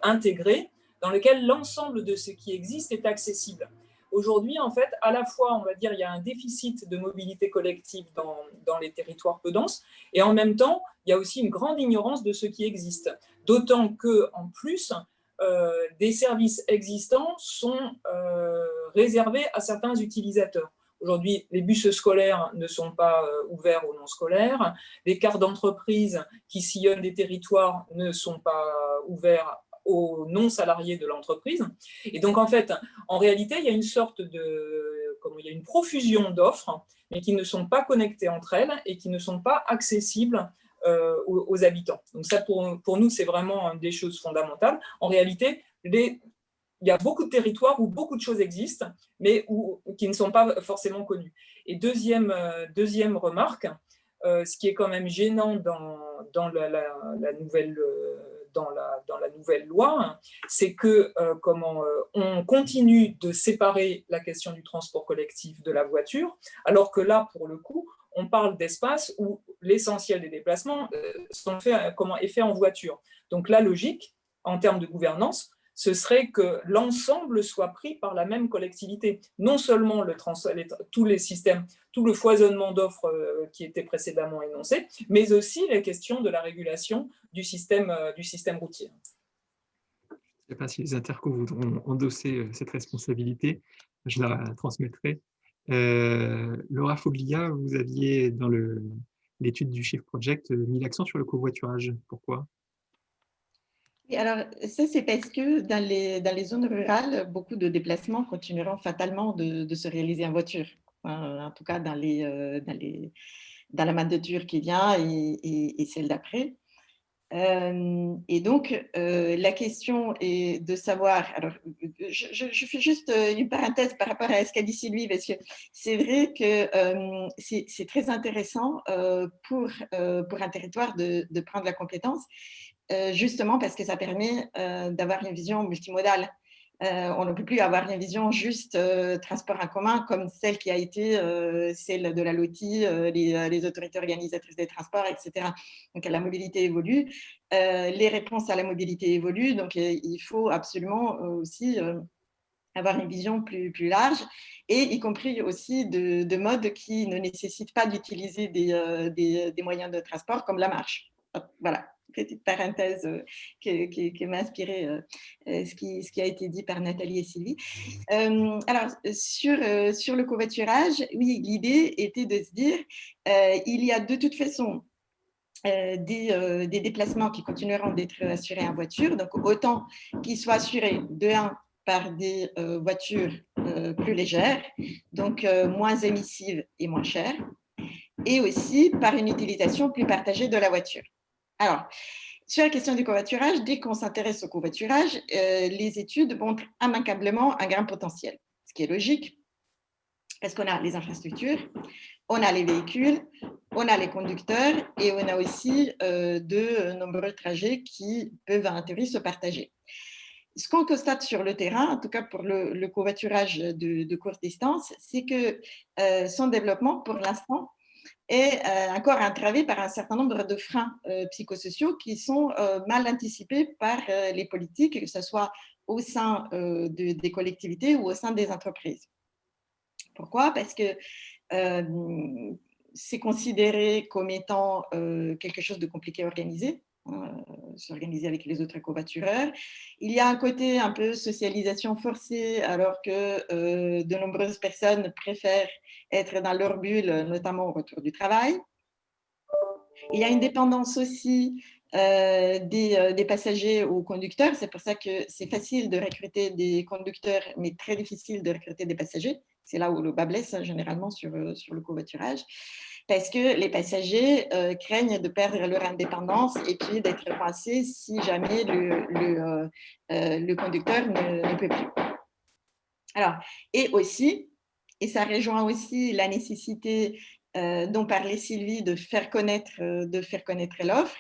intégrées dans lesquelles l'ensemble de ce qui existe est accessible. Aujourd'hui, en fait, à la fois, on va dire, il y a un déficit de mobilité collective dans les territoires peu denses, et en même temps, il y a aussi une grande ignorance de ce qui existe. D'autant qu'en plus, des services existants sont réservés à certains utilisateurs. Aujourd'hui, les bus scolaires ne sont pas ouverts aux non-scolaires. Les cartes d'entreprise qui sillonnent des territoires ne sont pas ouverts aux non-salariés de l'entreprise. Et donc, en fait, en réalité, il y a une sorte il y a une profusion d'offres, mais qui ne sont pas connectées entre elles et qui ne sont pas accessibles aux habitants. Donc ça, pour nous, c'est vraiment une des choses fondamentales. En réalité, il y a beaucoup de territoires où beaucoup de choses existent, mais qui ne sont pas forcément connues. Et deuxième remarque, ce qui est quand même gênant dans la nouvelle loi, c'est que on continue de séparer la question du transport collectif de la voiture, alors que là, pour le coup, on parle d'espaces où l'essentiel des déplacements est fait en voiture. Donc la logique, en termes de gouvernance, ce serait que l'ensemble soit pris par la même collectivité. Non seulement tous les systèmes, tout le foisonnement d'offres qui était précédemment énoncé, mais aussi les questions de la régulation du système routier. Je ne sais pas si les intercos voudront endosser cette responsabilité, je la transmettrai. Laura Foglia, vous aviez dans l'étude du Shift Project mis l'accent sur le covoiturage. Pourquoi ? Et alors, ça, c'est parce que dans les zones rurales, beaucoup de déplacements continueront fatalement de se réaliser en voiture. En tout cas, dans la mandature qui vient et celle d'après. Et donc, la question est de savoir… Alors, je fais juste une parenthèse par rapport à ce qu'a dit Sylvie, parce que c'est vrai que c'est très intéressant pour un territoire de prendre la compétence, justement parce que ça permet d'avoir une vision multimodale. On ne peut plus avoir une vision juste transport en commun comme celle qui a été celle de la LOTI, les autorités organisatrices des transports, etc. Donc la mobilité évolue, les réponses à la mobilité évoluent, donc il faut absolument aussi avoir une vision plus large, et y compris aussi de modes qui ne nécessitent pas d'utiliser des moyens de transport comme la marche. Voilà. Petite parenthèse qui m'a inspiré ce qui a été dit par Nathalie et Sylvie. Alors, sur le covoiturage, oui, l'idée était de se dire il y a de toute façon des déplacements qui continueront d'être assurés en voiture, donc autant qu'ils soient assurés de 1 par des voitures plus légères, donc moins émissives et moins chères, et aussi par une utilisation plus partagée de la voiture. Alors, sur la question du covoiturage, dès qu'on s'intéresse au covoiturage, les études montrent immanquablement un grand potentiel, ce qui est logique, parce qu'on a les infrastructures, on a les véhicules, on a les conducteurs et on a aussi de nombreux trajets qui peuvent en théorie se partager. Ce qu'on constate sur le terrain, en tout cas pour le covoiturage de courte distance, c'est que son développement, pour l'instant, est encore entravé par un certain nombre de freins psychosociaux qui sont mal anticipés par les politiques, que ce soit au sein des collectivités ou au sein des entreprises. Pourquoi ? Parce que c'est considéré comme étant quelque chose de compliqué à organiser, s'organiser avec les autres covoitureurs. Il y a un côté un peu socialisation forcée, alors que de nombreuses personnes préfèrent être dans leur bulle, notamment au retour du travail. Il y a une dépendance aussi des passagers aux conducteurs. C'est pour ça que c'est facile de recruter des conducteurs, mais très difficile de recruter des passagers. C'est là où le bas blesse généralement sur le covoiturage, parce que les passagers craignent de perdre leur indépendance et puis d'être coincés si jamais le conducteur ne peut plus. Alors, et aussi, et ça rejoint aussi la nécessité dont parlait Sylvie de faire connaître l'offre.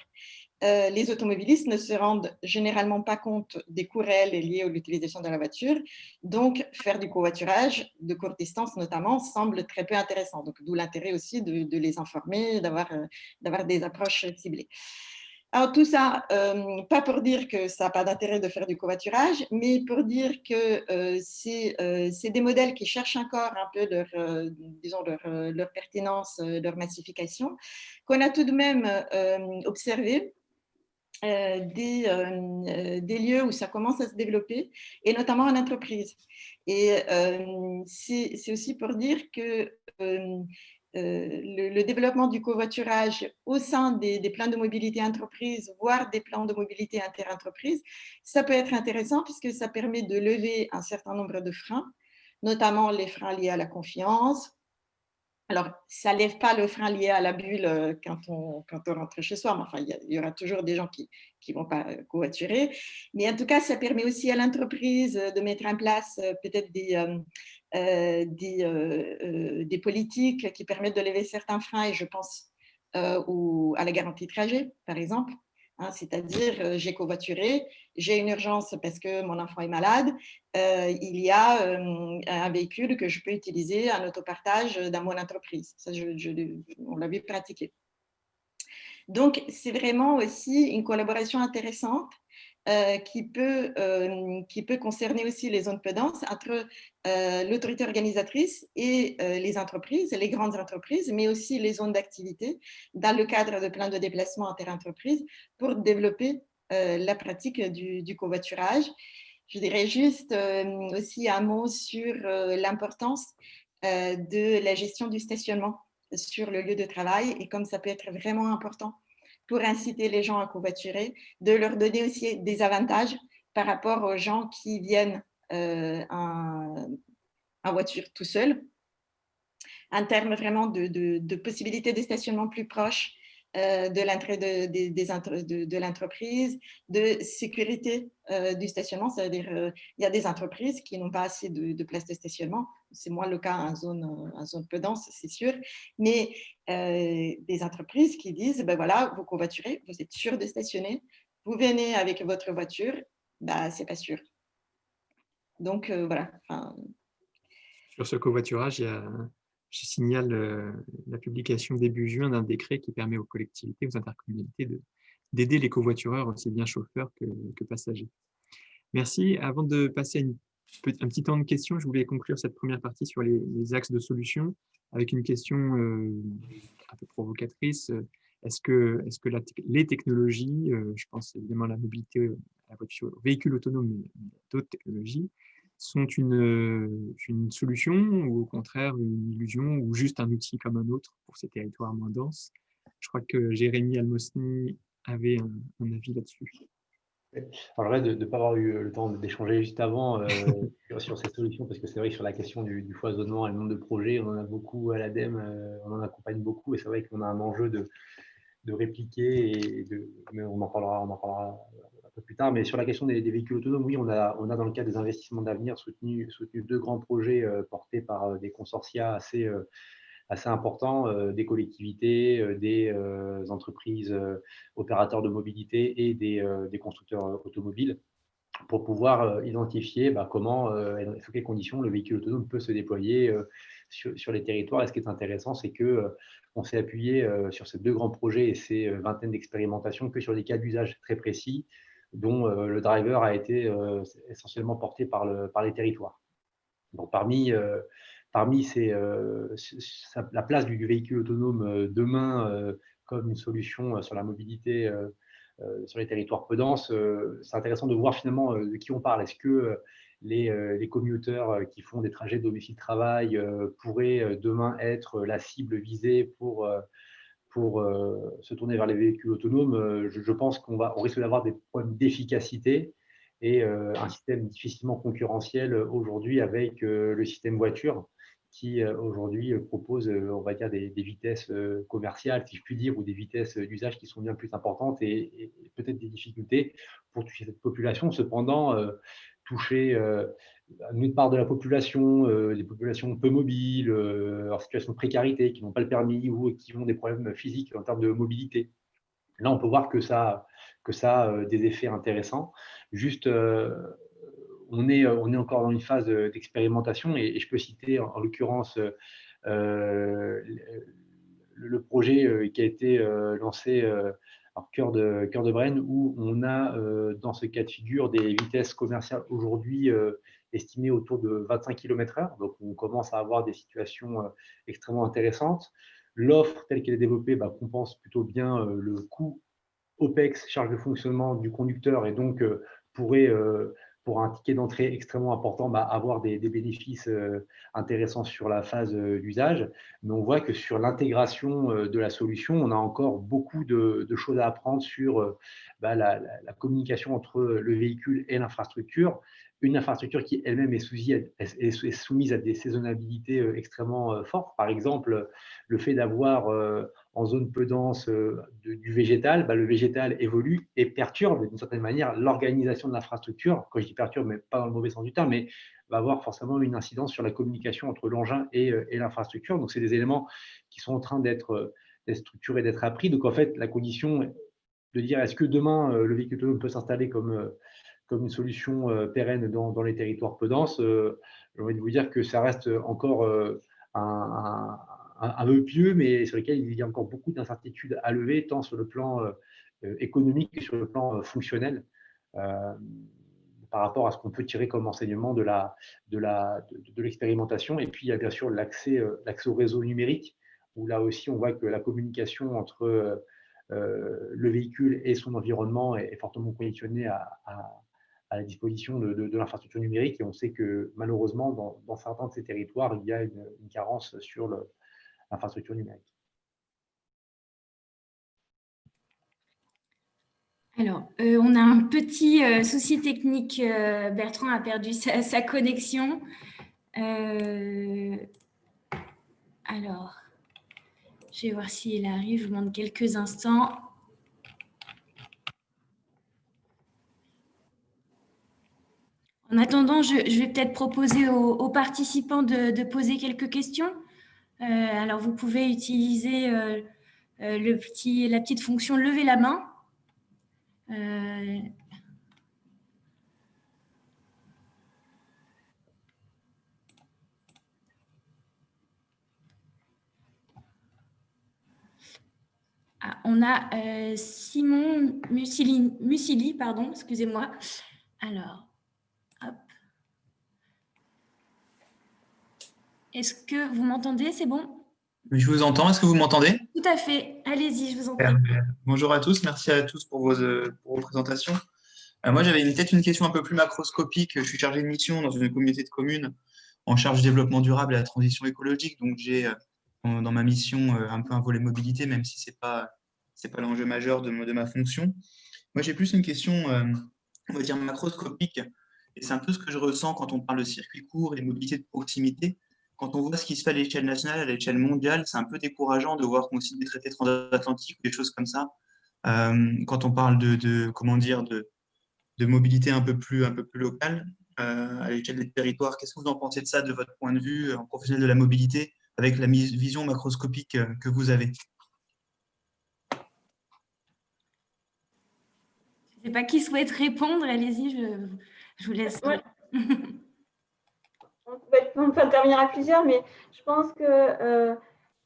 Les automobilistes ne se rendent généralement pas compte des coûts réels liés à l'utilisation de la voiture. Donc, faire du covoiturage de courte distance notamment semble très peu intéressant. Donc, d'où l'intérêt aussi de les informer, d'avoir des approches ciblées. Alors tout ça, pas pour dire que ça n'a pas d'intérêt de faire du covoiturage, mais pour dire que c'est des modèles qui cherchent encore un peu leur pertinence, leur massification, qu'on a tout de même observé des lieux où ça commence à se développer, et notamment en entreprise. Et c'est aussi pour dire que le développement du covoiturage au sein des plans de mobilité entreprise, voire des plans de mobilité inter-entreprise, ça peut être intéressant puisque ça permet de lever un certain nombre de freins, notamment les freins liés à la confiance. Alors, ça ne lève pas le frein lié à la bulle quand on rentre chez soi, mais enfin, il y aura toujours des gens qui ne vont pas covoiturer. Mais en tout cas, ça permet aussi à l'entreprise de mettre en place peut-être des politiques qui permettent de lever certains freins, et je pense à la garantie de trajet, par exemple. Hein, c'est-à-dire, j'ai covoituré, j'ai une urgence parce que mon enfant est malade, il y a un véhicule que je peux utiliser en autopartage dans mon entreprise. Ça, on l'a vu pratiquer. Donc, c'est vraiment aussi une collaboration intéressante qui peut concerner aussi les zones peu denses entre l'autorité organisatrice et les entreprises, les grandes entreprises, mais aussi les zones d'activité dans le cadre de plans de déplacement inter-entreprises pour développer la pratique du covoiturage. Je dirais juste aussi un mot sur l'importance de la gestion du stationnement sur le lieu de travail, et comme ça peut être vraiment important pour inciter les gens à covoiturer, de leur donner aussi des avantages par rapport aux gens qui viennent en voiture tout seuls, en termes vraiment de possibilités de stationnement plus proches de l'entrée de l'entreprise, de sécurité du stationnement, c'est-à-dire il y a des entreprises qui n'ont pas assez de places de stationnement, c'est moins le cas en zone peu dense, c'est sûr, mais des entreprises qui disent, ben voilà, vous covoiturez, vous êtes sûr de stationner, vous venez avec votre voiture, ben, c'est pas sûr. Donc voilà. Sur ce covoiturage, je signale la publication début juin d'un décret qui permet aux collectivités, aux intercommunalités d'aider les covoitureurs, aussi bien chauffeurs que passagers. Merci. Avant de passer à un petit temps de questions, je voulais conclure cette première partie sur les axes de solution avec une question un peu provocatrice. Est-ce que les technologies, je pense évidemment à la mobilité, à la voiture, au véhicule autonome, mais d'autres technologies, sont une solution ou au contraire une illusion ou juste un outil comme un autre pour ces territoires moins denses? Je crois que Jérémy Almosny avait un avis là-dessus. Alors là, de ne pas avoir eu le temps d'échanger juste avant sur cette solution, parce que c'est vrai que sur la question du foisonnement et le nombre de projets, on en a beaucoup à l'ADEME, on en accompagne beaucoup, et c'est vrai qu'on a un enjeu de répliquer, mais on en parlera un peu plus tard. Mais sur la question des véhicules autonomes, oui, on a dans le cadre des investissements d'avenir soutenu 2 grands projets portés par des consortia assez importants, des collectivités, des entreprises opérateurs de mobilité et des constructeurs automobiles, pour pouvoir identifier comment et dans quelles conditions le véhicule autonome peut se déployer sur les territoires. Et ce qui est intéressant, c'est qu'on s'est appuyé sur ces 2 grands projets et ces vingtaines d'expérimentations que sur des cas d'usage très précis, dont le driver a été essentiellement porté par les territoires. Donc, parmi la place du véhicule autonome demain comme une solution sur la mobilité sur les territoires peu denses, c'est intéressant de voir finalement de qui on parle. Est-ce que les commuteurs qui font des trajets domicile-travail pourraient demain être la cible visée pour se tourner vers les véhicules autonomes? Je pense qu'on risque d'avoir des problèmes d'efficacité et un système difficilement concurrentiel aujourd'hui avec le système voiture qui aujourd'hui propose, on va dire, des vitesses commerciales, si je puis dire, ou des vitesses d'usage qui sont bien plus importantes et peut-être des difficultés pour toucher cette population. Cependant, toucher une part de la population, des populations peu mobiles, en situation de précarité, qui n'ont pas le permis ou qui ont des problèmes physiques en termes de mobilité. Là, on peut voir que ça a des effets intéressants. Juste, on est encore dans une phase d'expérimentation et je peux citer en l'occurrence le projet qui a été lancé alors Cœur de Brenne, où on a dans ce cas de figure des vitesses commerciales aujourd'hui estimées autour de 25 km/h. Donc, on commence à avoir des situations extrêmement intéressantes. L'offre telle qu'elle est développée compense plutôt bien le coût OPEX, charge de fonctionnement du conducteur, et donc pourrait, pour un ticket d'entrée extrêmement important, avoir des bénéfices intéressants sur la phase d'usage. Mais on voit que sur l'intégration de la solution, on a encore beaucoup de choses à apprendre sur la communication entre le véhicule et l'infrastructure. Une infrastructure qui elle-même est soumise à des saisonnabilités extrêmement fortes. Par exemple, le fait d'avoir en zone peu dense du végétal, le végétal évolue et perturbe d'une certaine manière l'organisation de l'infrastructure. Quand je dis perturbe, mais pas dans le mauvais sens du terme, mais va avoir forcément une incidence sur la communication entre l'engin et l'infrastructure. Donc, c'est des éléments qui sont en train d'être structurés, d'être appris. Donc, en fait, la condition de dire est-ce que demain, le véhicule autonome peut s'installer comme une solution pérenne dans les territoires peu denses, j'ai envie de vous dire que ça reste encore un vœu pieux, mais sur lequel il y a encore beaucoup d'incertitudes à lever, tant sur le plan économique que sur le plan fonctionnel, par rapport à ce qu'on peut tirer comme enseignement de l'expérimentation. Et puis, il y a bien sûr l'accès au réseau numérique, où là aussi, on voit que la communication entre le véhicule et son environnement est fortement conditionnée à la disposition de l'infrastructure numérique. Et on sait que malheureusement, dans certains de ces territoires, il y a une carence sur l'infrastructure numérique. Alors, on a un petit souci technique. Bertrand a perdu sa connexion. Alors, je vais voir s'il arrive. Je vous demande quelques instants. En attendant, je vais peut-être proposer aux participants de poser quelques questions. Alors, vous pouvez utiliser la petite fonction « Lever la main ». On a Simon Musili, pardon, excusez-moi. Alors, hop. Est-ce que vous m'entendez? C'est bon? Oui, je vous entends. Est-ce que vous m'entendez? Tout à fait. Allez-y, je vous en prie. Bonjour à tous. Merci à tous pour vos présentations. Moi, j'avais peut-être une question un peu plus macroscopique. Je suis chargé de mission dans une communauté de communes en charge du développement durable et la transition écologique. Donc, j'ai dans ma mission un peu un volet mobilité, même si ce n'est pas l'enjeu majeur de ma fonction. Moi, j'ai plus une question, on va dire, macroscopique. Et c'est un peu ce que je ressens quand on parle de circuit court et mobilité de proximité. Quand on voit ce qui se fait à l'échelle nationale, à l'échelle mondiale, c'est un peu décourageant de voir qu'on signe des traités transatlantiques ou des choses comme ça. Quand on parle de mobilité un peu plus locale, à l'échelle des territoires, qu'est-ce que vous en pensez de ça, de votre point de vue en professionnel de la mobilité, avec la vision macroscopique que vous avez? Je ne sais pas qui souhaite répondre. Allez-y, je vous laisse. Ouais. On peut intervenir à plusieurs, mais je pense que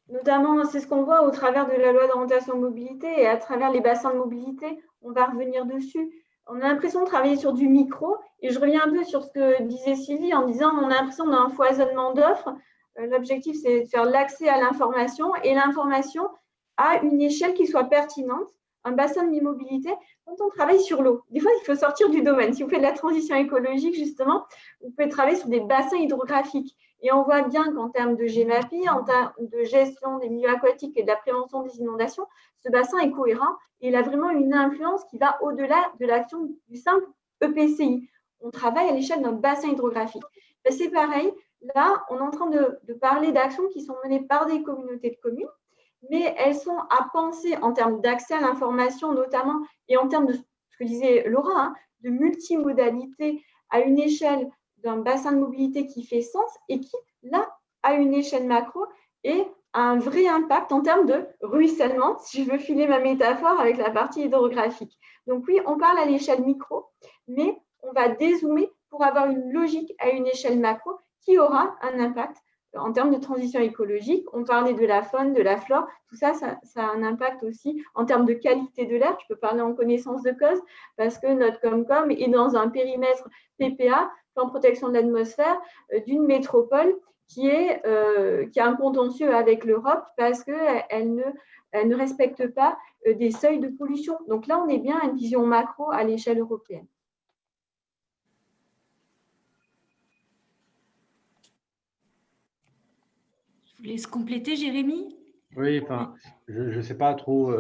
notamment, c'est ce qu'on voit au travers de la loi d'orientation mobilité et à travers les bassins de mobilité, on va revenir dessus. On a l'impression de travailler sur du micro, et je reviens un peu sur ce que disait Sylvie en disant on a l'impression d'un foisonnement d'offres. L'objectif, c'est de faire l'accès à l'information, et l'information à une échelle qui soit pertinente. Un bassin de mobilité, quand on travaille sur l'eau, des fois, il faut sortir du domaine. Si vous faites de la transition écologique, justement, vous pouvez travailler sur des bassins hydrographiques. Et on voit bien qu'en termes de GEMAPI, en termes de gestion des milieux aquatiques et de la prévention des inondations, ce bassin est cohérent et il a vraiment une influence qui va au-delà de l'action du simple EPCI. On travaille à l'échelle d'un bassin hydrographique. C'est pareil, là, on est en train de parler d'actions qui sont menées par des communautés de communes, mais elles sont à penser en termes d'accès à l'information notamment, et en termes de ce que disait Laura, de multimodalité à une échelle d'un bassin de mobilité qui fait sens et qui, là, à une échelle macro, et a un vrai impact en termes de ruissellement, si je veux filer ma métaphore avec la partie hydrographique. Donc oui, on parle à l'échelle micro, mais on va dézoomer pour avoir une logique à une échelle macro qui aura un impact en termes de transition écologique. On parlait de la faune, de la flore, tout ça, ça a un impact aussi en termes de qualité de l'air. Je peux parler en connaissance de cause parce que notre Comcom est dans un périmètre PPA, plan protection de l'atmosphère, d'une métropole qui a un contentieux avec l'Europe parce qu'elle ne respecte pas des seuils de pollution. Donc là, on est bien à une vision macro à l'échelle européenne. Je vous laisse compléter, Jérémy. Oui, enfin, je ne sais pas trop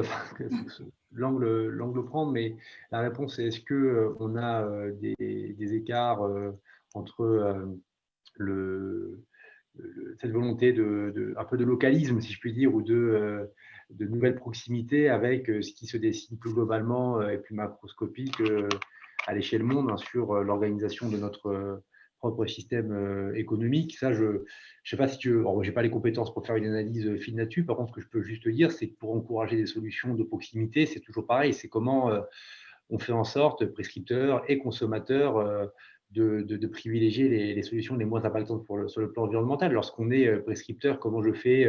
l'angle prendre, mais la réponse est est-ce qu'on a des écarts entre cette volonté un peu de localisme, si je puis dire, ou de nouvelles proximités avec ce qui se dessine plus globalement et plus macroscopique à l'échelle monde, hein, sur l'organisation de notre propre système économique. Ça, je ne sais pas si tu veux. Je n'ai pas les compétences pour faire une analyse fine là-dessus. Par contre, ce que je peux juste dire, c'est que pour encourager des solutions de proximité, c'est toujours pareil. C'est comment on fait en sorte, prescripteurs et consommateurs, de privilégier les solutions les moins impactantes sur le plan environnemental. Lorsqu'on est prescripteur, comment je fais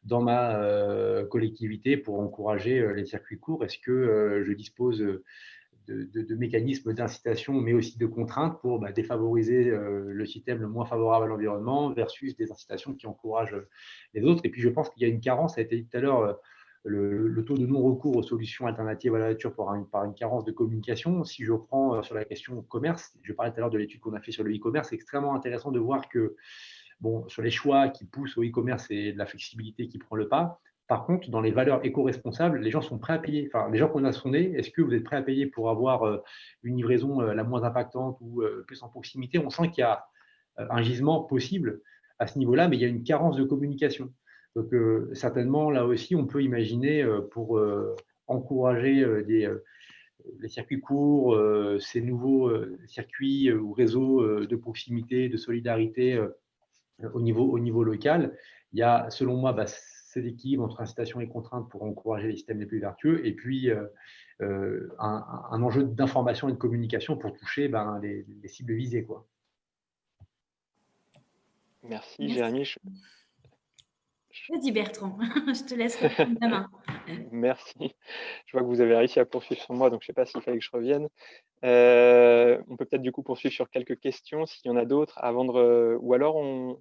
dans ma collectivité pour encourager les circuits courts? Est-ce que je dispose de mécanismes d'incitation, mais aussi de contraintes pour défavoriser le système le moins favorable à l'environnement versus des incitations qui encouragent les autres? Et puis, je pense qu'il y a une carence, ça a été dit tout à l'heure, le taux de non-recours aux solutions alternatives à la nature par une carence de communication. Si je reprends sur la question commerce, je parlais tout à l'heure de l'étude qu'on a fait sur le e-commerce, c'est extrêmement intéressant de voir que sur les choix qui poussent au e-commerce et de la flexibilité qui prend le pas. Par contre, dans les valeurs éco-responsables, les gens sont prêts à payer. Enfin, les gens qu'on a sondés, est-ce que vous êtes prêts à payer pour avoir une livraison la moins impactante ou plus en proximité? On sent qu'il y a un gisement possible à ce niveau-là, mais il y a une carence de communication. Donc, certainement, là aussi, on peut imaginer pour encourager les circuits courts, ces nouveaux circuits ou réseaux de proximité, de solidarité au niveau local. Il y a, selon moi, c'est l'équilibre entre incitation et contrainte pour encourager les systèmes les plus vertueux, et puis un enjeu d'information et de communication pour toucher les cibles visées, quoi. Merci, Jérémy. Vas-y Bertrand, je te laisse reprendre la main. Merci. Je vois que vous avez réussi à poursuivre sur moi, donc je ne sais pas s'il fallait que je revienne. On peut peut-être du coup poursuivre sur quelques questions, s'il y en a d'autres, ou alors on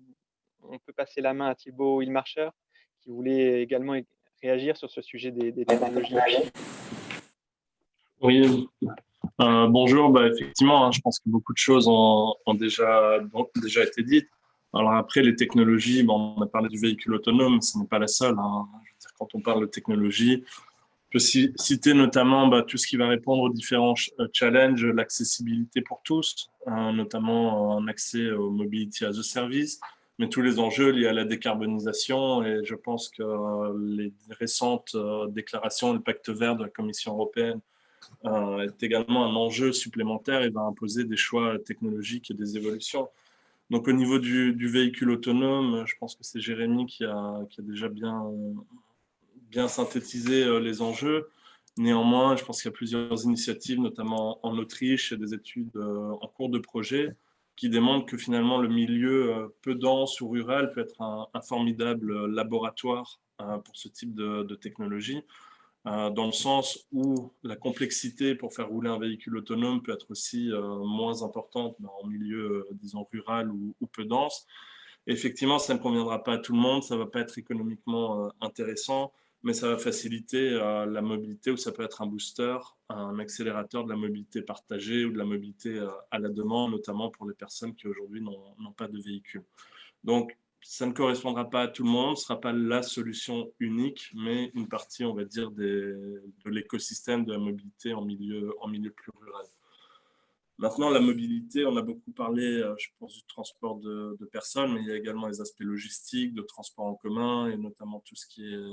peut passer la main à Thibaut Hillmarcher, qui voulait également réagir sur ce sujet des technologies. Oui, bonjour. Effectivement, je pense que beaucoup de choses ont déjà été dites. Alors après, les technologies, on a parlé du véhicule autonome, ce n'est pas la seule. Je veux dire, quand on parle de technologie, je peux citer notamment tout ce qui va répondre aux différents challenges, l'accessibilité pour tous, notamment un accès au Mobility as a Service, mais tous les enjeux liés à la décarbonisation. Et je pense que les récentes déclarations, le pacte vert de la Commission européenne est également un enjeu supplémentaire et va imposer des choix technologiques et des évolutions. Donc, au niveau du véhicule autonome, je pense que c'est Jérémy qui a déjà bien synthétisé les enjeux. Néanmoins, je pense qu'il y a plusieurs initiatives, notamment en Autriche, et des études en cours de projet qui démontrent que finalement le milieu peu dense ou rural peut être un formidable laboratoire pour ce type de technologie, dans le sens où la complexité pour faire rouler un véhicule autonome peut être aussi moins importante en milieu, disons, rural ou peu dense. Et effectivement, ça ne conviendra pas à tout le monde, ça ne va pas être économiquement intéressant, mais ça va faciliter la mobilité, ou ça peut être un booster, un accélérateur de la mobilité partagée ou de la mobilité à la demande, notamment pour les personnes qui aujourd'hui n'ont pas de véhicule. Donc, ça ne correspondra pas à tout le monde, ce ne sera pas la solution unique, mais une partie, on va dire, de l'écosystème de la mobilité en milieu plus rural. Maintenant, la mobilité, on a beaucoup parlé, je pense, du transport de personnes, mais il y a également les aspects logistiques, de transport en commun, et notamment tout ce qui est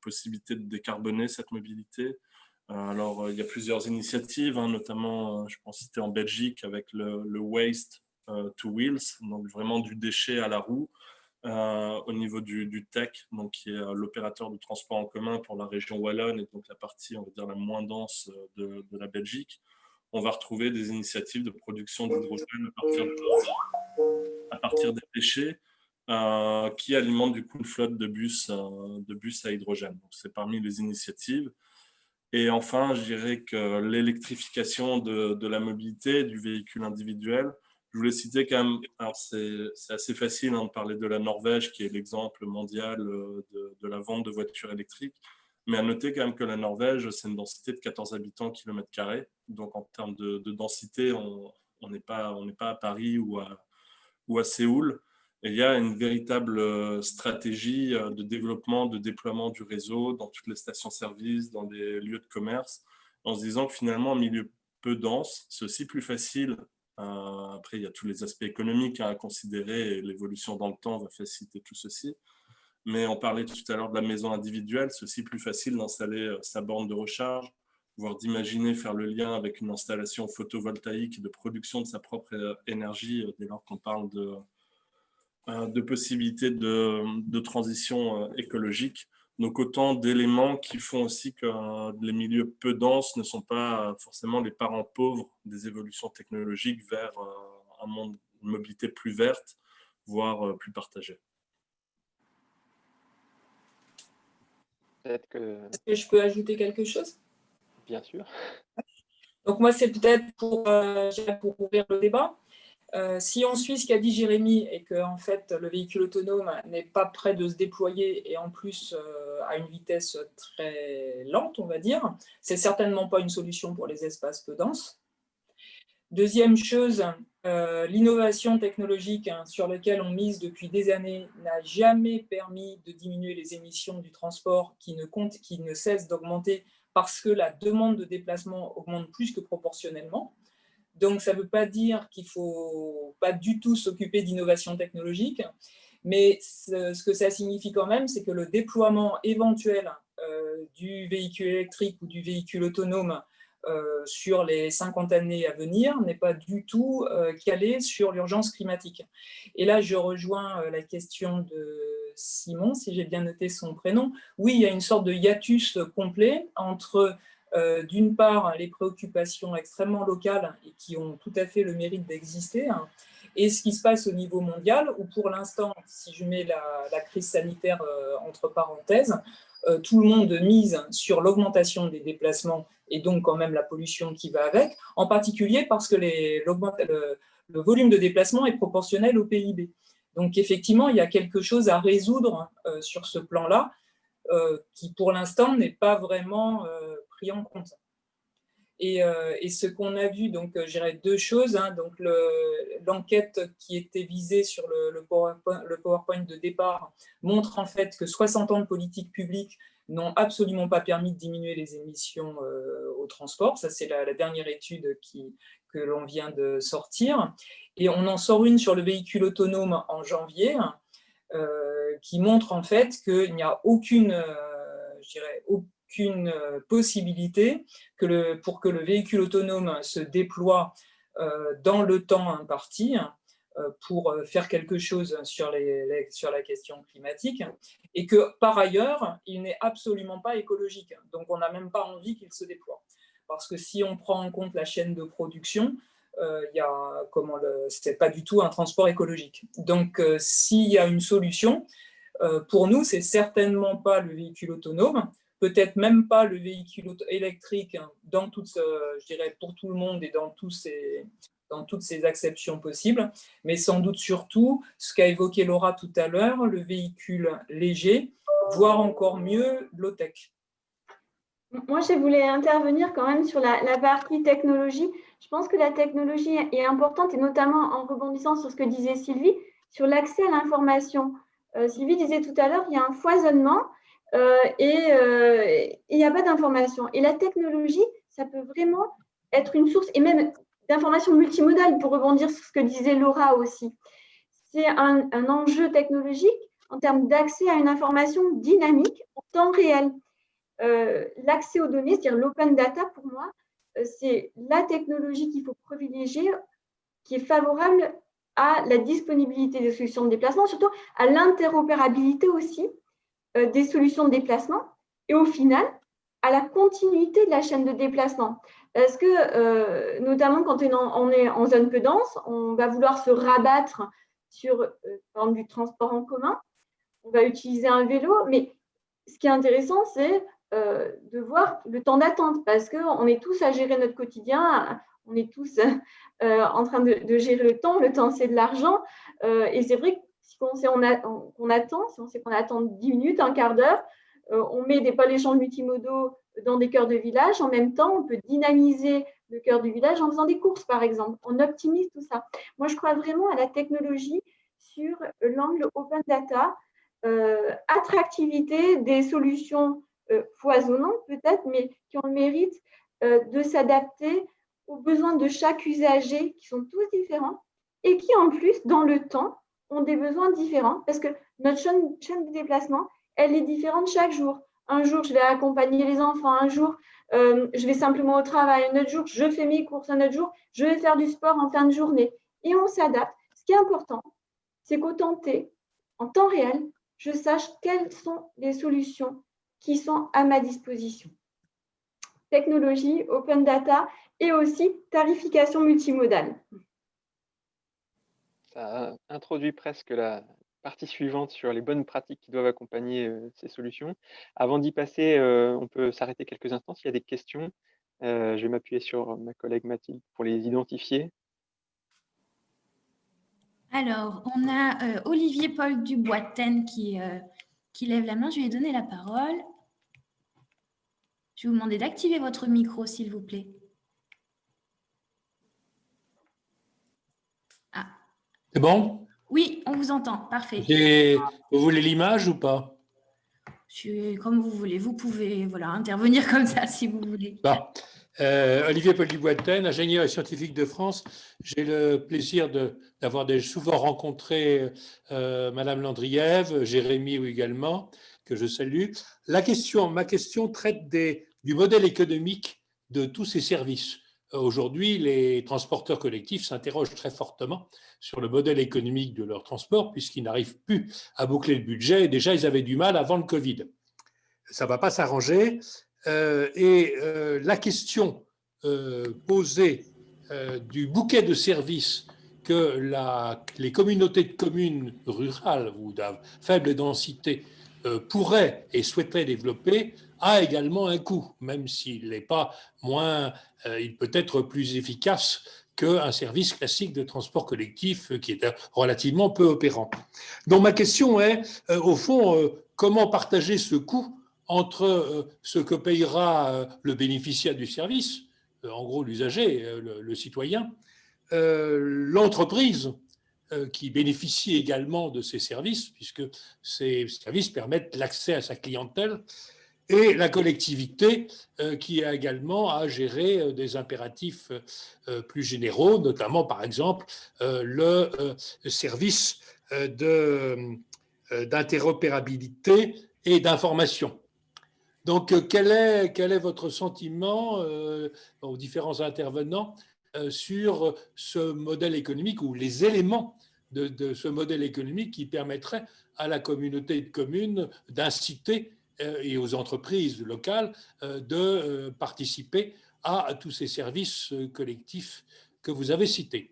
possibilité de décarboner cette mobilité. Alors, il y a plusieurs initiatives, notamment, je pense citer en Belgique, avec le Waste to Wheels, donc vraiment du déchet à la roue, au niveau du TEC, donc qui est l'opérateur de transport en commun pour la région wallonne, et donc la partie, on va dire, la moins dense de la Belgique. On va retrouver des initiatives de production d'hydrogène à partir des déchets qui alimentent du coup une flotte de bus à hydrogène. C'est parmi les initiatives. Et enfin, je dirais que l'électrification de la mobilité, du véhicule individuel, je voulais citer quand même, alors c'est assez facile de parler de la Norvège, qui est l'exemple mondial de la vente de voitures électriques, Mais à noter quand même que la Norvège, c'est une densité de 14 habitants kilomètre carré. Donc en termes de densité, on n'est pas à Paris ou à Séoul. Et il y a une véritable stratégie de développement, de déploiement du réseau dans toutes les stations-service, dans des lieux de commerce, en se disant que finalement, un milieu peu dense, c'est aussi plus facile. Après, il y a tous les aspects économiques à considérer et l'évolution dans le temps va faciliter tout ceci. Mais on parlait tout à l'heure de la maison individuelle, c'est aussi plus facile d'installer sa borne de recharge, voire d'imaginer faire le lien avec une installation photovoltaïque de production de sa propre énergie dès lors qu'on parle de possibilités de transition écologique. Donc autant d'éléments qui font aussi que les milieux peu denses ne sont pas forcément les parents pauvres des évolutions technologiques vers un monde, une mobilité plus verte, voire plus partagée. Peut-être que... Est-ce que je peux ajouter quelque chose? Bien sûr. Donc moi, c'est peut-être pour ouvrir le débat. Si on suit ce qu'a dit Jérémy et que en fait, le véhicule autonome n'est pas prêt de se déployer et en plus à une vitesse très lente, on va dire, c'est certainement pas une solution pour les espaces peu denses. Deuxième chose, l'innovation technologique sur laquelle on mise depuis des années n'a jamais permis de diminuer les émissions du transport qui ne cesse d'augmenter parce que la demande de déplacement augmente plus que proportionnellement. Donc, ça ne veut pas dire qu'il ne faut pas du tout s'occuper d'innovation technologique, mais ce que ça signifie quand même, c'est que le déploiement éventuel du véhicule électrique ou du véhicule autonome sur les 50 années à venir n'est pas du tout calé sur l'urgence climatique. Et là, je rejoins la question de Simon, si j'ai bien noté son prénom. Oui, il y a une sorte de hiatus complet entre, d'une part, les préoccupations extrêmement locales et qui ont tout à fait le mérite d'exister, hein, et ce qui se passe au niveau mondial, où pour l'instant, si je mets la crise sanitaire entre parenthèses, tout le monde mise sur l'augmentation des déplacements et donc quand même la pollution qui va avec, en particulier parce que le volume de déplacement est proportionnel au PIB. Donc effectivement, il y a quelque chose à résoudre sur ce plan-là qui pour l'instant n'est pas vraiment pris en compte. Et ce qu'on a vu, donc je dirais deux choses, hein, donc l'enquête qui était visée sur le PowerPoint de départ montre en fait que 60 ans de politique publique n'ont absolument pas permis de diminuer les émissions au transport. Ça, c'est la dernière étude que l'on vient de sortir. Et on en sort une sur le véhicule autonome en janvier, qui montre en fait qu'il n'y a aucune possibilité pour que le véhicule autonome se déploie dans le temps imparti pour faire quelque chose sur la question climatique, et que par ailleurs, il n'est absolument pas écologique. Donc on n'a même pas envie qu'il se déploie. Parce que si on prend en compte la chaîne de production, c'est pas du tout un transport écologique. Donc s'il y a une solution, pour nous, c'est certainement pas le véhicule autonome, peut-être même pas le véhicule électrique je dirais pour tout le monde et dans toutes ces acceptions possibles, mais sans doute surtout, ce qu'a évoqué Laura tout à l'heure, le véhicule léger, voire encore mieux, low-tech. Moi, je voulais intervenir quand même sur la partie technologie. Je pense que la technologie est importante, et notamment en rebondissant sur ce que disait Sylvie, sur l'accès à l'information. Sylvie disait tout à l'heure, il y a un foisonnement et il n'y a pas d'information. Et la technologie, ça peut vraiment être une source, et même d'informations multimodales, pour rebondir sur ce que disait Laura aussi. C'est un enjeu technologique en termes d'accès à une information dynamique en temps réel. L'accès aux données, c'est-à-dire l'open data, pour moi, c'est la technologie qu'il faut privilégier, qui est favorable à la disponibilité des solutions de déplacement, surtout à l'interopérabilité aussi des solutions de déplacement, et au final, à la continuité de la chaîne de déplacement. Parce que, notamment quand on est en zone peu dense, on va vouloir se rabattre sur par exemple, du transport en commun, on va utiliser un vélo, mais ce qui est intéressant, c'est de voir le temps d'attente, parce qu'on est tous à gérer notre quotidien, on est tous en train de gérer le temps c'est de l'argent, et c'est vrai que si on sait qu'on attend, si on sait qu'on attend 10 minutes, un quart d'heure, on met des pôles échanges multimodaux dans des cœurs de village. En même temps, on peut dynamiser le cœur du village en faisant des courses, par exemple. On optimise tout ça. Moi, je crois vraiment à la technologie sur l'angle open data, attractivité des solutions foisonnantes peut-être, mais qui ont le mérite de s'adapter aux besoins de chaque usager qui sont tous différents et qui, en plus, dans le temps, ont des besoins différents parce que notre chaîne de déplacement, elle est différente chaque jour. Un jour, je vais accompagner les enfants. Un jour, je vais simplement au travail. Un autre jour, je fais mes courses. Un autre jour, je vais faire du sport en fin de journée. Et on s'adapte. Ce qui est important, c'est qu'au temps T, en temps réel, je sache quelles sont les solutions qui sont à ma disposition. Technologie, open data et aussi tarification multimodale. Ça introduit presque la partie suivante sur les bonnes pratiques qui doivent accompagner ces solutions. Avant d'y passer, on peut s'arrêter quelques instants s'il y a des questions. Je vais m'appuyer sur ma collègue Mathilde pour les identifier. Alors, on a Olivier Paul Dubois-Ten qui lève la main. Je lui ai donné la parole. Je vais vous demander d'activer votre micro, s'il vous plaît. Ah. C'est bon? Oui, on vous entend. Parfait. Vous voulez l'image ou pas? Comme vous voulez. Vous pouvez intervenir comme ça, si vous voulez. Bon. Olivier Paul Dubois-Ten, ingénieur et scientifique de France. J'ai le plaisir d'avoir souvent rencontré Madame Landriève, Jérémy également, que je salue. Ma question traite du modèle économique de tous ces services. Aujourd'hui, les transporteurs collectifs s'interrogent très fortement sur le modèle économique de leur transport, puisqu'ils n'arrivent plus à boucler le budget. Déjà, ils avaient du mal avant le Covid. Ça ne va pas s'arranger. La question posée du bouquet de services que les communautés de communes rurales ou de faible densité pourraient et souhaiteraient développer a également un coût, même s'il n'est pas moins, il peut être plus efficace qu'un service classique de transport collectif qui est relativement peu opérant. Donc ma question est, au fond, comment partager ce coût entre ce que payera le bénéficiaire du service, en gros l'usager, le citoyen, l'entreprise qui bénéficie également de ces services, puisque ces services permettent l'accès à sa clientèle, et la collectivité qui a également à gérer des impératifs plus généraux, notamment par exemple le service d'interopérabilité et d'information. Donc, quel est votre sentiment aux différents intervenants sur ce modèle économique ou les éléments de ce modèle économique qui permettrait à la communauté de communes d'inciter et aux entreprises locales de participer à tous ces services collectifs que vous avez cités?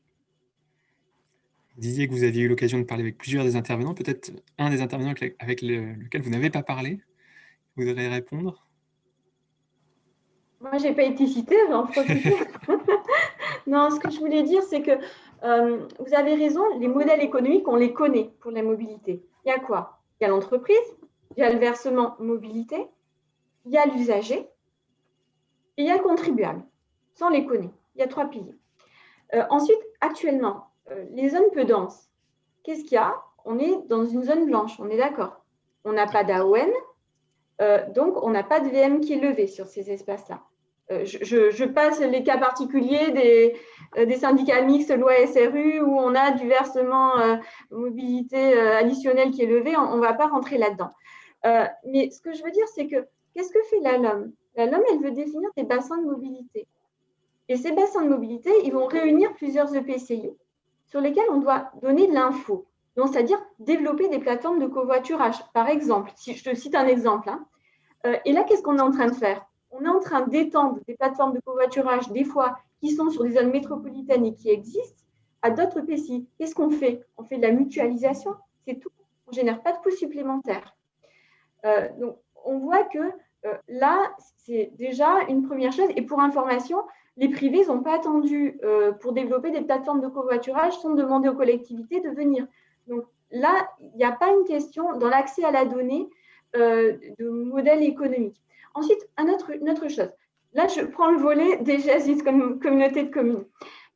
Vous disiez que vous aviez eu l'occasion de parler avec plusieurs des intervenants, peut-être un des intervenants avec lequel vous n'avez pas parlé. Vous voudrez répondre? Moi, je n'ai pas été citée, je vais en profiter. Non, ce que je voulais dire, c'est que vous avez raison, les modèles économiques, on les connaît pour la mobilité. Il y a quoi? Il y a l'entreprise, il y a le versement mobilité, il y a l'usager et il y a le contribuable. Ça, on les connaît. Il y a 3 piliers. Ensuite, actuellement, les zones peu denses, qu'est-ce qu'il y a? On est dans une zone blanche, on est d'accord. On n'a pas d'AON, donc on n'a pas de VM qui est levé sur ces espaces-là. Je passe les cas particuliers des syndicats mixtes loi SRU où on a du versement mobilité additionnel qui est levé, on ne va pas rentrer là-dedans. Mais ce que je veux dire, c'est que qu'est-ce que fait la LOM? La LOM, elle veut définir des bassins de mobilité. Et ces bassins de mobilité, ils vont réunir plusieurs EPCI sur lesquels on doit donner de l'info. Donc, c'est-à-dire développer des plateformes de covoiturage, par exemple. Si je te cite un exemple. Et là, qu'est-ce qu'on est en train de faire? On est en train d'étendre des plateformes de covoiturage, des fois, qui sont sur des zones métropolitaines et qui existent, à d'autres EPCI. Qu'est-ce qu'on fait? On fait de la mutualisation, c'est tout. On ne génère pas de coûts supplémentaires. Donc, on voit que là, c'est déjà une première chose. Et pour information, les privés n'ont pas attendu pour développer des plateformes de covoiturage, sont demandés aux collectivités de venir. Donc là, il n'y a pas une question dans l'accès à la donnée. de modèle économique. Ensuite, une autre chose. Là, je prends le volet des GSI comme communauté de communes.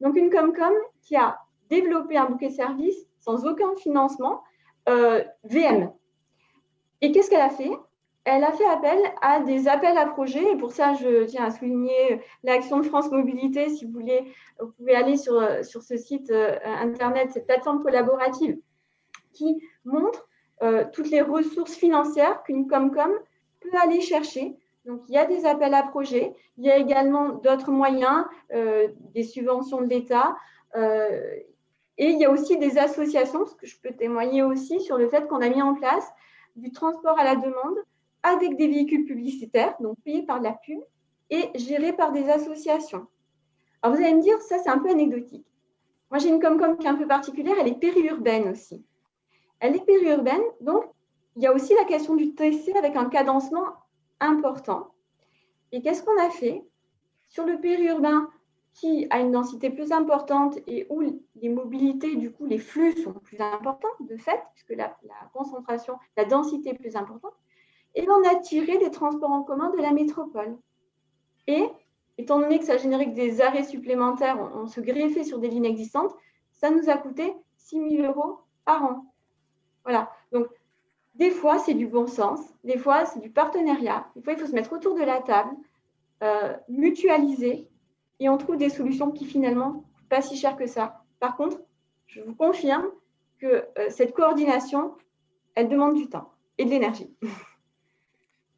Donc, une Comcom qui a développé un bouquet de services sans aucun financement, VM. Et qu'est-ce qu'elle a fait? Elle a fait appel à des appels à projets. Et pour ça, je tiens à souligner l'action de France Mobilité. Si vous voulez, vous pouvez aller sur ce site Internet, cette plateforme collaborative qui montre toutes les ressources financières qu'une Comcom peut aller chercher. Donc, il y a des appels à projets. Il y a également d'autres moyens, des subventions de l'État. Et il y a aussi des associations, ce que je peux témoigner aussi sur le fait qu'on a mis en place du transport à la demande avec des véhicules publicitaires, donc payés par de la pub et gérés par des associations. Alors, vous allez me dire, ça, c'est un peu anecdotique. Moi, j'ai une Comcom qui est un peu particulière, elle est périurbaine aussi. Elle est périurbaine, donc il y a aussi la question du TC avec un cadencement important. Et qu'est-ce qu'on a fait? Sur le périurbain, qui a une densité plus importante et où les mobilités, du coup, les flux sont plus importants de fait, puisque la concentration, la densité est plus importante, et on a tiré des transports en commun de la métropole. Et étant donné que ça générait des arrêts supplémentaires, on se greffait sur des lignes existantes, ça nous a coûté 6 000 € par an. Voilà. Donc, des fois, c'est du bon sens, des fois, c'est du partenariat, des fois, il faut se mettre autour de la table, mutualiser, et on trouve des solutions qui finalement ne coûtent pas si cher que ça. Par contre, je vous confirme que cette coordination, elle demande du temps et de l'énergie.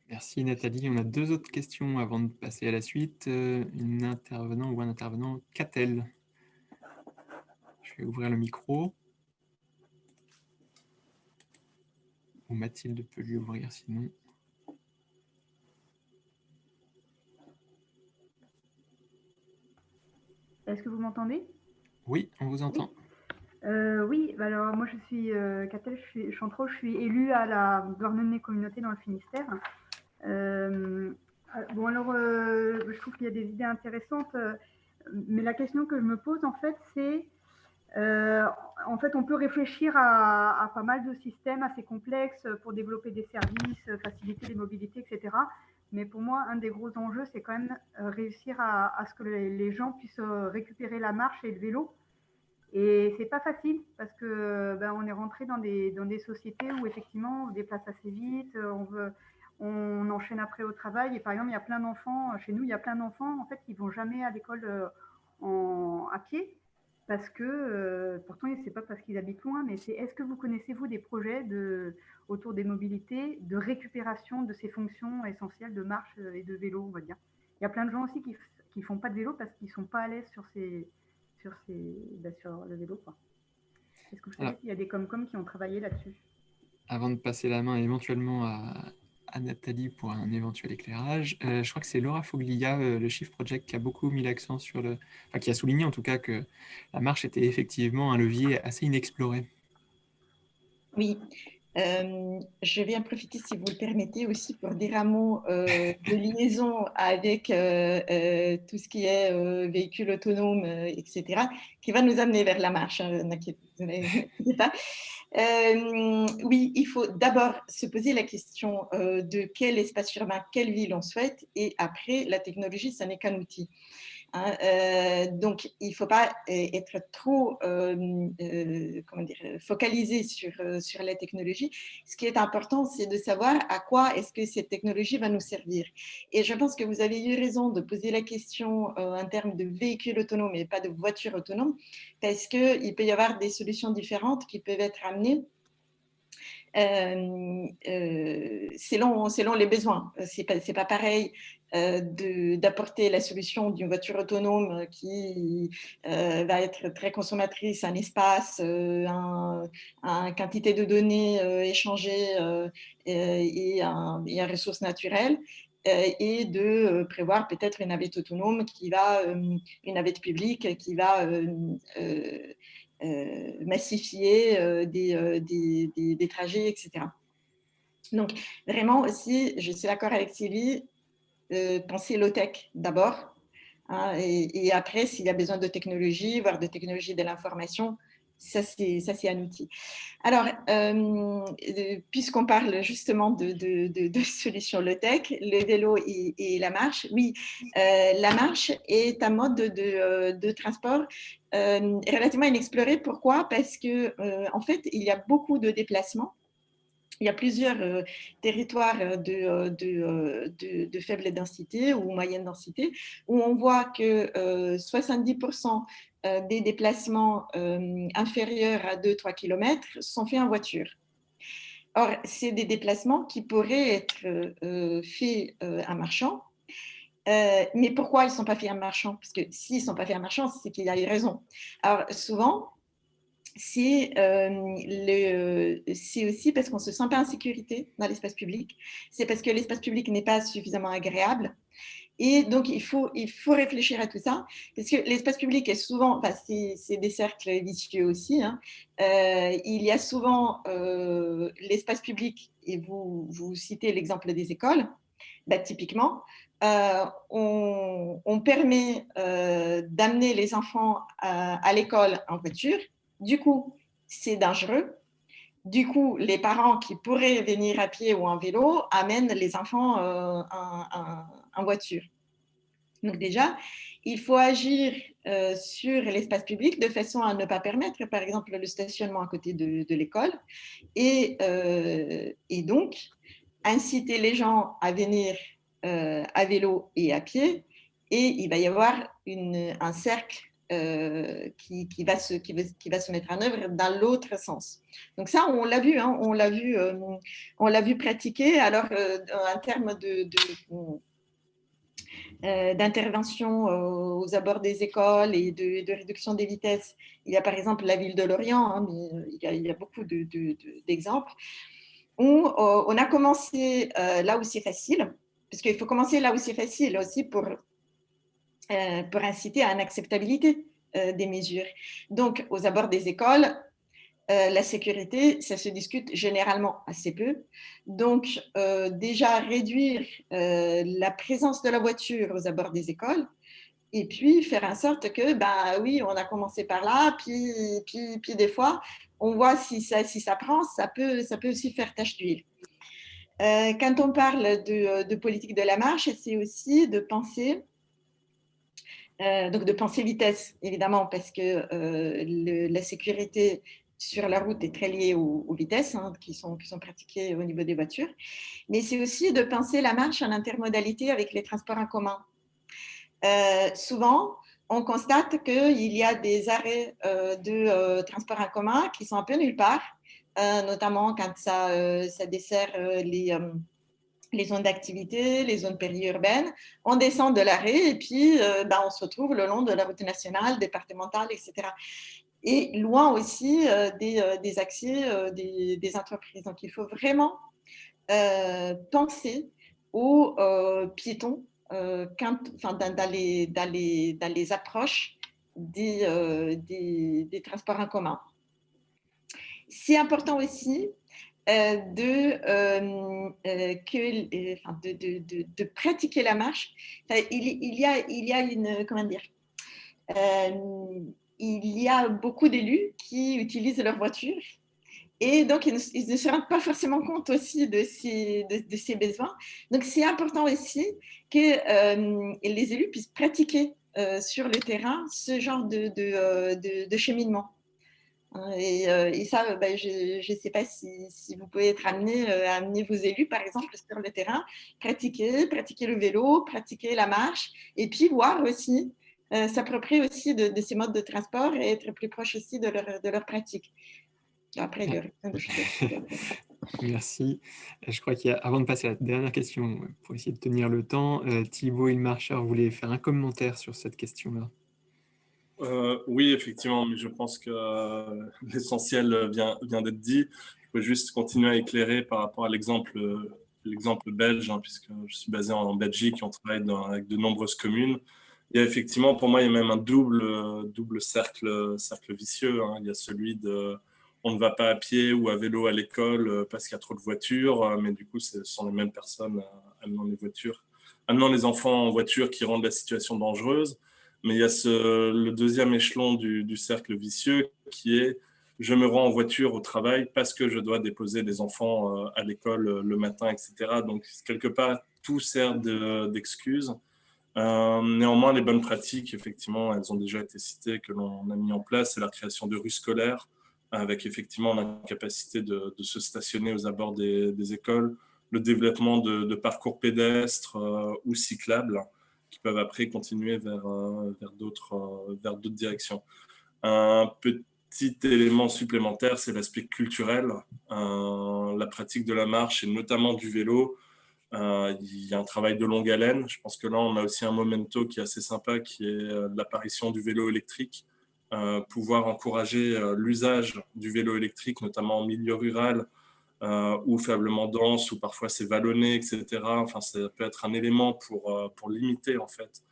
Merci Nathalie. On a deux autres questions avant de passer à la suite. Une intervenant ou un intervenant, qu'a-t-elle? Je vais ouvrir le micro. Ou Mathilde peut lui ouvrir sinon. Est-ce que vous m'entendez? Oui, on vous entend. Oui, alors moi je suis Catel Chantreau, je suis élue à la Douarnenez communauté dans le Finistère. Bon alors, je trouve qu'il y a des idées intéressantes, mais la question que je me pose en fait, c'est en fait on peut réfléchir à pas mal de systèmes assez complexes pour développer des services, faciliter les mobilités, etc. Mais pour moi, un des gros enjeux, c'est quand même réussir à ce que les gens puissent récupérer la marche et le vélo. Et c'est pas facile parce que on est rentré dans des sociétés où effectivement on se déplace assez vite, on enchaîne après au travail. Et par exemple, il y a plein d'enfants, chez nous, il y a plein d'enfants en fait qui vont jamais à l'école à pied parce que pourtant c'est pas parce qu'ils habitent loin, mais c'est est-ce que vous connaissez vous des projets autour des mobilités, de récupération de ces fonctions essentielles de marche et de vélo, on va dire. Il y a plein de gens aussi qui font pas de vélo parce qu'ils sont pas à l'aise sur le vélo, quoi. Est-ce que vous savez qu'il y a des Comcom qui ont travaillé là-dessus? Avant de passer la main éventuellement à Nathalie pour un éventuel éclairage, je crois que c'est Laura Foglia, le Shift Project, qui a beaucoup mis l'accent sur qui a souligné en tout cas que la marche était effectivement un levier assez inexploré. Oui. Je vais en profiter, si vous le permettez, aussi pour dire un mot de liaison avec tout ce qui est véhicule autonome, etc., qui va nous amener vers la marche, n'inquiétez pas. Oui, il faut d'abord se poser la question de quel espace urbain, quelle ville on souhaite, et après, la technologie, ça n'est qu'un outil. Donc, il ne faut pas être trop focalisé sur la technologie. Ce qui est important, c'est de savoir à quoi est-ce que cette technologie va nous servir. Et je pense que vous avez eu raison de poser la question en termes de véhicules autonomes et pas de voitures autonomes, parce qu'il peut y avoir des solutions différentes qui peuvent être amenées selon les besoins. C'est pas pareil d'apporter la solution d'une voiture autonome qui va être très consommatrice en espace, en quantité de données échangées et en ressources naturelles, et de prévoir peut-être une navette autonome une navette publique qui va massifier des trajets, etc. Donc, vraiment aussi, je suis d'accord avec Sylvie, penser low-tech d'abord, hein, et après, s'il y a besoin de technologie, voire de technologie de l'information, ça c'est un outil. Alors, puisqu'on parle justement de solutions low-tech, le vélo et la marche, oui, la marche est un mode de transport relativement inexploré. Pourquoi? Parce que en fait, il y a beaucoup de déplacements. Il y a plusieurs territoires de faible densité ou moyenne densité où on voit que 70% des déplacements inférieurs à 2-3 km sont faits en voiture. Or, c'est des déplacements qui pourraient être faits en marchant. Mais pourquoi ils ne sont pas faits en marchant? Parce que s'ils ne sont pas faits en marchant, c'est qu'il y a une raison. Alors, souvent, c'est aussi parce qu'on ne se sent pas en sécurité dans l'espace public. C'est parce que l'espace public n'est pas suffisamment agréable. Et donc, il faut réfléchir à tout ça, parce que l'espace public est souvent, enfin, c'est des cercles vicieux aussi, hein. Il y a souvent l'espace public, et vous citez l'exemple des écoles, bah, typiquement, on permet d'amener les enfants à l'école en voiture. Du coup, c'est dangereux. Du coup, les parents qui pourraient venir à pied ou en vélo amènent les enfants en voiture. Donc déjà, il faut agir sur l'espace public de façon à ne pas permettre, par exemple, le stationnement à côté de l'école et donc inciter les gens à venir à vélo et à pied, et il va y avoir un cercle qui va se mettre en œuvre dans l'autre sens. Donc ça, on l'a vu, hein, on l'a vu pratiquer. Alors, en termes d'intervention aux abords des écoles et de réduction des vitesses, il y a par exemple la ville de Lorient, hein, mais il y a beaucoup d'exemples, où on a commencé là où c'est facile, parce qu'il faut commencer là où c'est facile aussi pour inciter à une acceptabilité des mesures. Donc, aux abords des écoles, la sécurité, ça se discute généralement assez peu. Donc, déjà réduire la présence de la voiture aux abords des écoles, et puis faire en sorte que, bah oui, on a commencé par là, puis des fois, on voit si ça prend, ça peut aussi faire tache d'huile. Quand on parle de politique de la marche, c'est aussi de penser, donc de penser vitesse, évidemment, parce que la sécurité sur la route est très liée aux vitesses, hein, qui sont pratiquées au niveau des voitures, mais c'est aussi de penser la marche en intermodalité avec les transports en commun. Souvent, on constate qu'il y a des arrêts de transports en commun qui sont un peu nulle part, notamment quand ça dessert les zones d'activité, les zones périurbaines. On descend de l'arrêt et puis on se retrouve le long de la route nationale, départementale, etc. Et loin aussi des accès des entreprises. Donc, il faut vraiment penser aux piétons dans les approches des transports en commun. C'est important aussi de pratiquer la marche. Enfin, il y a une, comment dire, il y a beaucoup d'élus qui utilisent leur voiture et donc ils ne se rendent pas forcément compte aussi de ces besoins. Donc c'est important aussi que les élus puissent pratiquer sur le terrain ce genre de cheminement. Et ça, je ne sais pas si vous pouvez être amené à amener vos élus, par exemple, sur le terrain, pratiquer le vélo, pratiquer la marche, et puis voir aussi, s'approprier aussi de ces modes de transport et être plus proche aussi de leur pratique. Après, il y a plein de choses. Merci. Je crois qu'avant de passer à la dernière question, pour essayer de tenir le temps, Thibaut Ilmarcheur voulait faire un commentaire sur cette question-là. Oui, effectivement, mais je pense que l'essentiel vient d'être dit. Je peux juste continuer à éclairer par rapport à l'exemple belge, hein, puisque je suis basé en Belgique et on travaille avec de nombreuses communes. Il y a effectivement, pour moi, il y a même un double cercle vicieux, hein. Il y a celui de on ne va pas à pied ou à vélo à l'école parce qu'il y a trop de voitures, mais du coup, ce sont les mêmes personnes amenant les enfants en voiture qui rendent la situation dangereuse. Mais il y a le deuxième échelon du cercle vicieux qui est je me rends en voiture au travail parce que je dois déposer des enfants à l'école le matin, etc. Donc, quelque part, tout sert d'excuse. Néanmoins, les bonnes pratiques, effectivement, elles ont déjà été citées, que l'on a mis en place. C'est la création de rues scolaires, avec effectivement la capacité de se stationner aux abords des écoles, le développement de parcours pédestres ou cyclables, qui peuvent après continuer vers d'autres directions. Un petit élément supplémentaire, c'est l'aspect culturel, la pratique de la marche et notamment du vélo. Il y a un travail de longue haleine. Je pense que là, on a aussi un memento qui est assez sympa, qui est l'apparition du vélo électrique. Pouvoir encourager l'usage du vélo électrique, notamment en milieu rural ou faiblement dense, ou parfois c'est vallonné, etc. Enfin, ça peut être un élément pour limiter, en fait,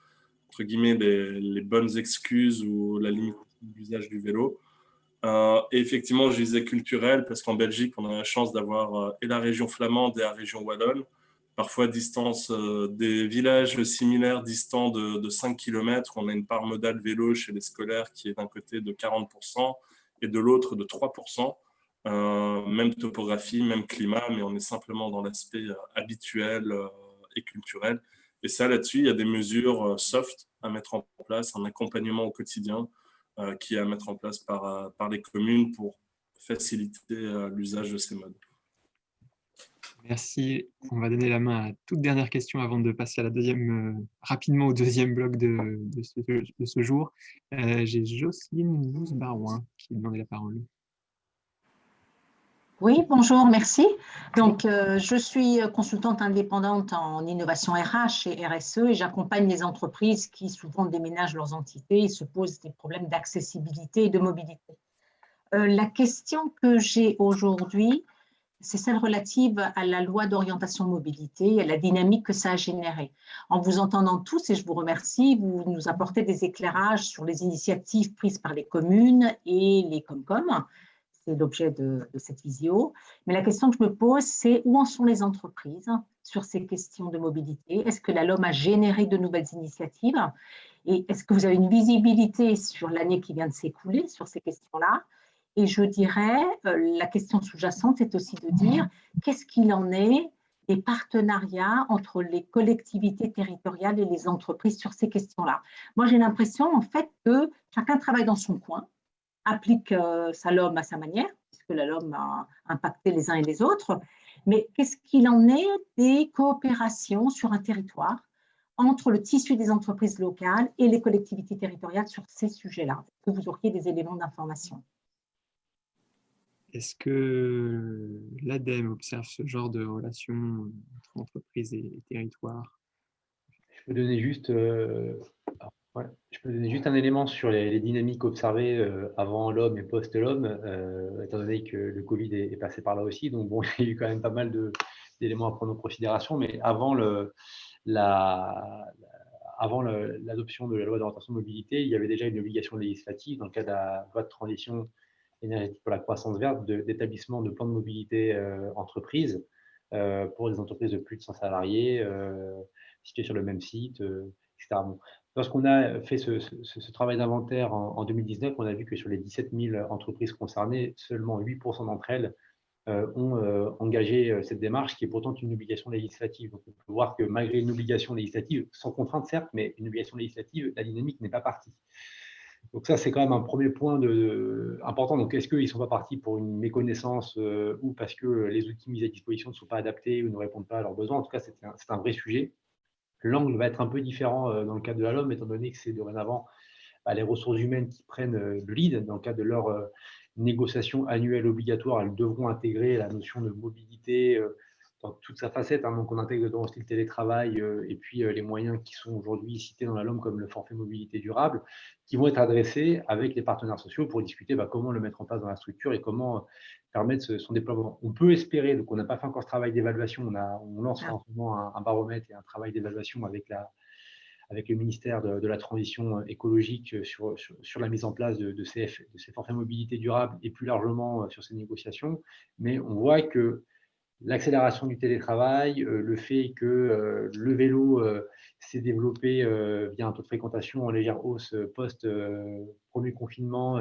entre guillemets, les bonnes excuses ou la limite de l'usage du vélo. Et effectivement, je disais culturel, parce qu'en Belgique, on a la chance d'avoir et la région flamande et la région wallonne, parfois à distance des villages similaires distants de 5 km. On a une part modale vélo chez les scolaires qui est d'un côté de 40% et de l'autre de 3%. Même topographie, même climat, mais on est simplement dans l'aspect habituel et culturel. Et ça, là-dessus, il y a des mesures soft à mettre en place, un accompagnement au quotidien qui est à mettre en place par les communes pour faciliter l'usage de ces modes. Merci. On va donner la main à la toute dernière question avant de passer à la rapidement au deuxième bloc de ce jour. J'ai Jocelyne Louz-Barouin qui demandait la parole. Oui, bonjour, merci. Donc, je suis consultante indépendante en innovation RH et RSE et j'accompagne les entreprises qui souvent déménagent leurs entités et se posent des problèmes d'accessibilité et de mobilité. La question que j'ai aujourd'hui, c'est celle relative à la loi d'orientation mobilité et à la dynamique que ça a générée. En vous entendant tous, et je vous remercie, vous nous apportez des éclairages sur les initiatives prises par les communes et les Comcom. C'est l'objet de cette visio. Mais la question que je me pose, c'est où en sont les entreprises sur ces questions de mobilité? Est-ce que la LOM a généré de nouvelles initiatives? Et est-ce que vous avez une visibilité sur l'année qui vient de s'écouler sur ces questions-là? Et je dirais, la question sous-jacente est aussi de dire qu'est-ce qu'il en est des partenariats entre les collectivités territoriales et les entreprises sur ces questions-là. Moi, j'ai l'impression en fait que chacun travaille dans son coin, applique sa LOM à sa manière, puisque la LOM a impacté les uns et les autres, mais qu'est-ce qu'il en est des coopérations sur un territoire entre le tissu des entreprises locales et les collectivités territoriales sur ces sujets-là? Est-ce que vous auriez des éléments d'information? Est-ce que l'ADEME observe ce genre de relation entre entreprises et territoires? Je peux donner juste un élément sur les dynamiques observées avant l'homme et post-l'homme, étant donné que le Covid est passé par là aussi. Donc, bon, il y a eu quand même pas mal d'éléments à prendre en considération, mais avant l'adoption de la loi d'orientation de mobilité, il y avait déjà une obligation législative dans le cadre de la loi de transition énergétique pour la croissance verte d'établissement de plans de mobilité entreprise pour les entreprises de plus de 100 salariés situées sur le même site, etc. Bon. Lorsqu'on a fait ce travail d'inventaire en 2019, on a vu que sur les 17 000 entreprises concernées, seulement 8% d'entre elles ont engagé cette démarche, qui est pourtant une obligation législative. Donc, on peut voir que malgré une obligation législative, sans contrainte certes, mais une obligation législative, la dynamique n'est pas partie. Donc ça, c'est quand même un premier point important. Donc, est-ce qu'ils ne sont pas partis pour une méconnaissance ou parce que les outils mis à disposition ne sont pas adaptés ou ne répondent pas à leurs besoins? En tout cas, c'est un vrai sujet. L'angle va être un peu différent dans le cadre de la LOM, étant donné que c'est dorénavant les ressources humaines qui prennent le lead. Dans le cadre de leur négociation annuelle obligatoire, elles devront intégrer la notion de mobilité dans toute sa facette. Donc, on intègre dans aussi le télétravail et puis les moyens qui sont aujourd'hui cités dans la LOM comme le forfait mobilité durable, qui vont être adressés avec les partenaires sociaux pour discuter comment le mettre en place dans la structure et comment permettre son déploiement. On peut espérer, donc on n'a pas fait encore ce travail d'évaluation, on lance en ce moment un baromètre et un travail d'évaluation avec le ministère de la Transition écologique sur la mise en place de ces forfaits mobilité durable et plus largement sur ces négociations. Mais on voit que l'accélération du télétravail, le fait que le vélo s'est développé via un taux de fréquentation en légère hausse post-premier confinement,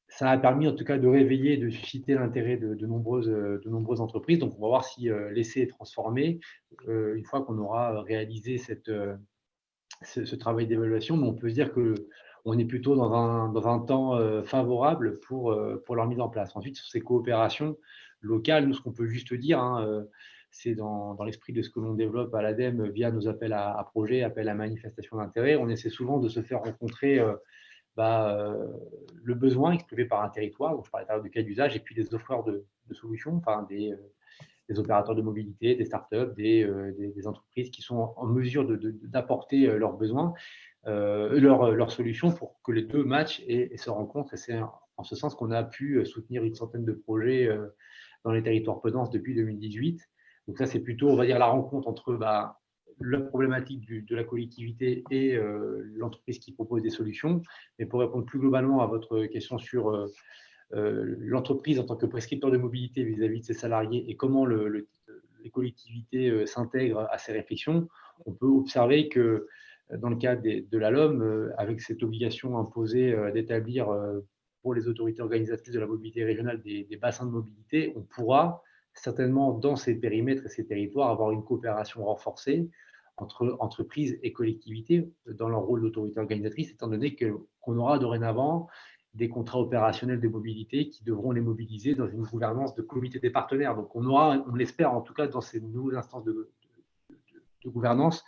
ça a permis en tout cas de réveiller et de susciter l'intérêt de nombreuses entreprises. Donc, on va voir si l'essai est transformé une fois qu'on aura réalisé ce travail d'évaluation. Mais on peut se dire qu'on est plutôt dans un temps favorable pour leur mise en place. Ensuite, sur ces coopérations locales, nous, ce qu'on peut juste dire, c'est dans l'esprit de ce que l'on développe à l'ADEME via nos appels à projets, appels à manifestation d'intérêt. On essaie souvent de se faire rencontrer le besoin exprimé par un territoire, donc je parlais du cas d'usage, et puis des offreurs de solutions, enfin des opérateurs de mobilité, des startups, des entreprises qui sont en mesure d'apporter leurs besoins, leurs solutions pour que les deux matchent et se rencontrent. Et c'est en ce sens qu'on a pu soutenir une centaine de projets dans les territoires peu denses depuis 2018. Donc ça, c'est plutôt, on va dire, la rencontre entre la problématique de la collectivité et l'entreprise qui propose des solutions. Mais pour répondre plus globalement à votre question sur l'entreprise en tant que prescripteur de mobilité vis-à-vis de ses salariés et comment les collectivités s'intègrent à ces réflexions, on peut observer que dans le cadre de la LOM, avec cette obligation imposée d'établir pour les autorités organisatrices de la mobilité régionale des bassins de mobilité, on pourra certainement dans ces périmètres et ces territoires avoir une coopération renforcée entre entreprises et collectivités dans leur rôle d'autorité organisatrice, étant donné qu'on aura dorénavant des contrats opérationnels de mobilité qui devront les mobiliser dans une gouvernance de comité des partenaires. Donc on aura, on l'espère en tout cas dans ces nouvelles instances de gouvernance,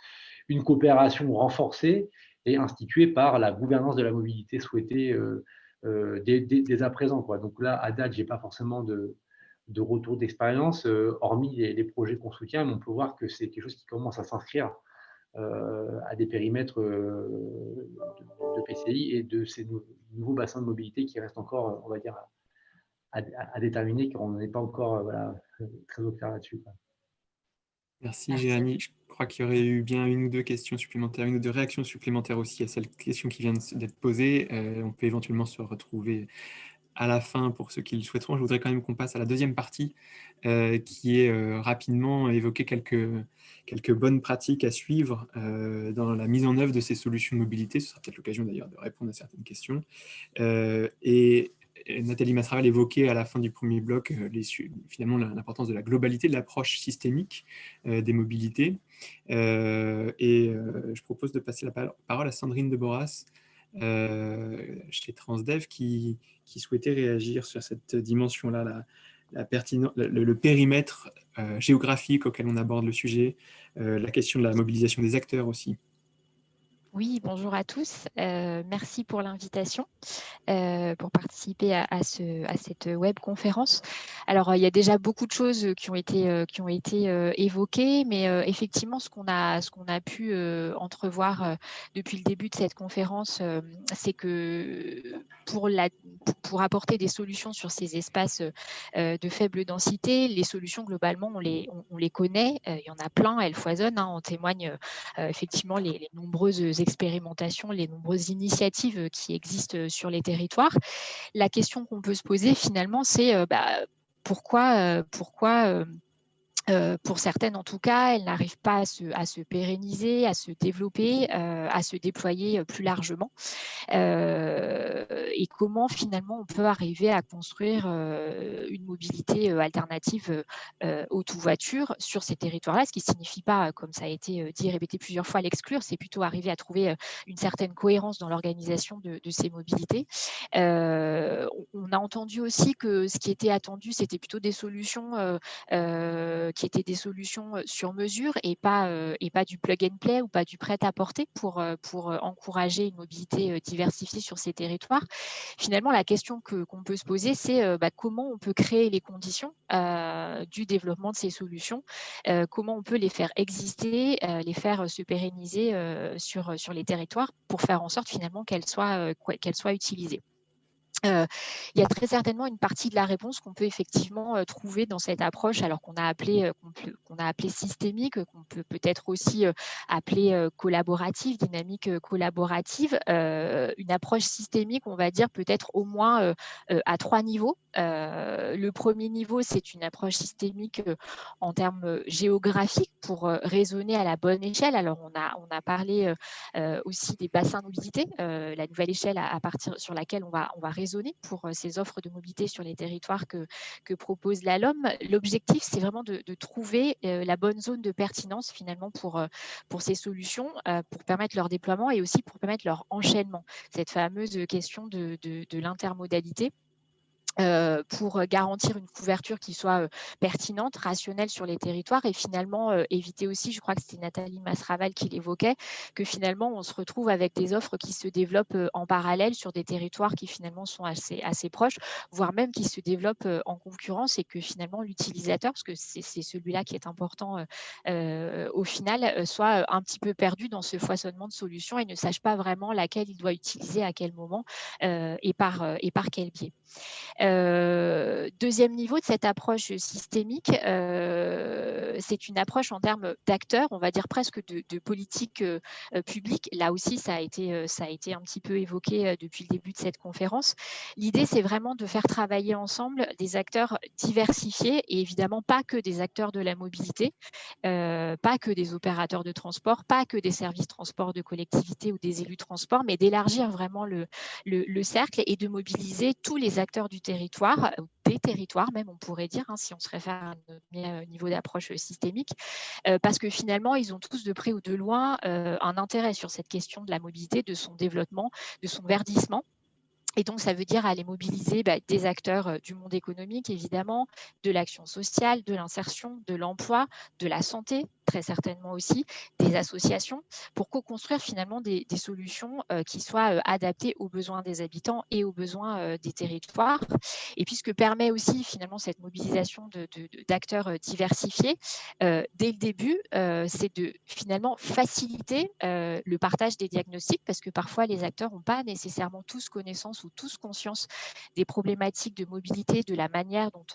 une coopération renforcée et instituée par la gouvernance de la mobilité souhaitée dès à présent, quoi. Donc là, à date, je n'ai pas forcément de retour d'expérience, hormis les projets qu'on soutient, mais on peut voir que c'est quelque chose qui commence à s'inscrire à des périmètres de PCI et de ces nouveaux bassins de mobilité qui restent encore, on va dire, à déterminer, car on n'est pas encore très au clair là-dessus. Merci Jérémy. Je crois qu'il y aurait eu bien une ou deux questions supplémentaires, une ou deux réactions supplémentaires aussi à cette question qui vient d'être posée. On peut éventuellement se retrouver à la fin pour ceux qui le souhaiteront. Je voudrais quand même qu'on passe à la deuxième partie qui est rapidement évoquer quelques bonnes pratiques à suivre dans la mise en œuvre de ces solutions de mobilité. Ce sera peut-être l'occasion d'ailleurs de répondre à certaines questions. Et Nathalie Masraval évoquait à la fin du premier bloc finalement l'importance de la globalité, de l'approche systémique des mobilités. Je propose de passer la parole à Sandrine de Boras, chez Transdev, qui souhaitait réagir sur cette dimension-là, le périmètre géographique auquel on aborde le sujet, la question de la mobilisation des acteurs aussi. Oui, bonjour à tous. Merci pour l'invitation pour participer à cette webconférence. Alors, il y a déjà beaucoup de choses qui ont été évoquées, mais effectivement, ce qu'on a pu entrevoir depuis le début de cette conférence, c'est que pour apporter des solutions sur ces espaces de faible densité, les solutions, globalement, on les connaît. Il y en a plein, elles foisonnent. En témoignent effectivement les nombreuses expérimentations, les nombreuses initiatives qui existent sur les territoires. La question qu'on peut se poser finalement, c'est pourquoi pour certaines, en tout cas, elles n'arrivent pas à se pérenniser, à se développer, à se déployer plus largement. Et comment, finalement, on peut arriver à construire une mobilité alternative aux tout-voitures sur ces territoires-là, ce qui ne signifie pas, comme ça a été dit et répété plusieurs fois, l'exclure, c'est plutôt arriver à trouver une certaine cohérence dans l'organisation de ces mobilités. On a entendu aussi que ce qui était attendu, c'était plutôt des solutions qui étaient des solutions sur mesure et pas du plug and play ou pas du prêt-à-porter pour encourager une mobilité diversifiée sur ces territoires. Finalement, la question qu'on peut se poser, c'est comment on peut créer les conditions du développement de ces solutions, comment on peut les faire exister, les faire se pérenniser sur les territoires pour faire en sorte finalement qu'elles soient utilisées. Il y a très certainement une partie de la réponse qu'on peut effectivement trouver dans cette approche, alors qu'on a appelé systémique, qu'on peut peut-être aussi appeler collaborative, dynamique collaborative. Une approche systémique, on va dire peut-être au moins à 3 niveaux. Le premier niveau, c'est une approche systémique en termes géographiques pour raisonner à la bonne échelle. Alors on a parlé aussi des bassins de mobilité, la nouvelle échelle sur laquelle on va raisonner raisonnée pour ces offres de mobilité sur les territoires que propose la LOM. L'objectif, c'est vraiment de trouver la bonne zone de pertinence finalement pour ces solutions, pour permettre leur déploiement et aussi pour permettre leur enchaînement. Cette fameuse question de l'intermodalité. Pour garantir une couverture qui soit pertinente, rationnelle sur les territoires et finalement éviter aussi, je crois que c'était Nathalie Masraval qui l'évoquait, que finalement on se retrouve avec des offres qui se développent en parallèle sur des territoires qui finalement sont assez proches, voire même qui se développent en concurrence et que finalement l'utilisateur, parce que c'est celui-là qui est important au final, soit un petit peu perdu dans ce foisonnement de solutions et ne sache pas vraiment laquelle il doit utiliser à quel moment et par quel biais. Deuxième niveau de cette approche systémique, c'est une approche en termes d'acteurs, on va dire presque de politique publique. Là aussi, ça a été un petit peu évoqué depuis le début de cette conférence. L'idée, c'est vraiment de faire travailler ensemble des acteurs diversifiés et évidemment pas que des acteurs de la mobilité, pas que des opérateurs de transport, pas que des services transport de collectivité ou des élus transport, mais d'élargir vraiment le cercle et de mobiliser tous les acteurs du territoire, des territoires même on pourrait dire, si on se réfère à un niveau d'approche systémique, parce que finalement ils ont tous de près ou de loin un intérêt sur cette question de la mobilité, de son développement, de son verdissement. Et donc, ça veut dire aller mobiliser des acteurs du monde économique, évidemment, de l'action sociale, de l'insertion, de l'emploi, de la santé, très certainement aussi, des associations, pour co-construire finalement des solutions qui soient adaptées aux besoins des habitants et aux besoins des territoires. Et puis, ce que permet aussi finalement cette mobilisation d'acteurs diversifiés, dès le début, c'est de finalement faciliter le partage des diagnostics, parce que parfois, les acteurs n'ont pas nécessairement tous connaissance ou tous conscience des problématiques de mobilité, de la manière dont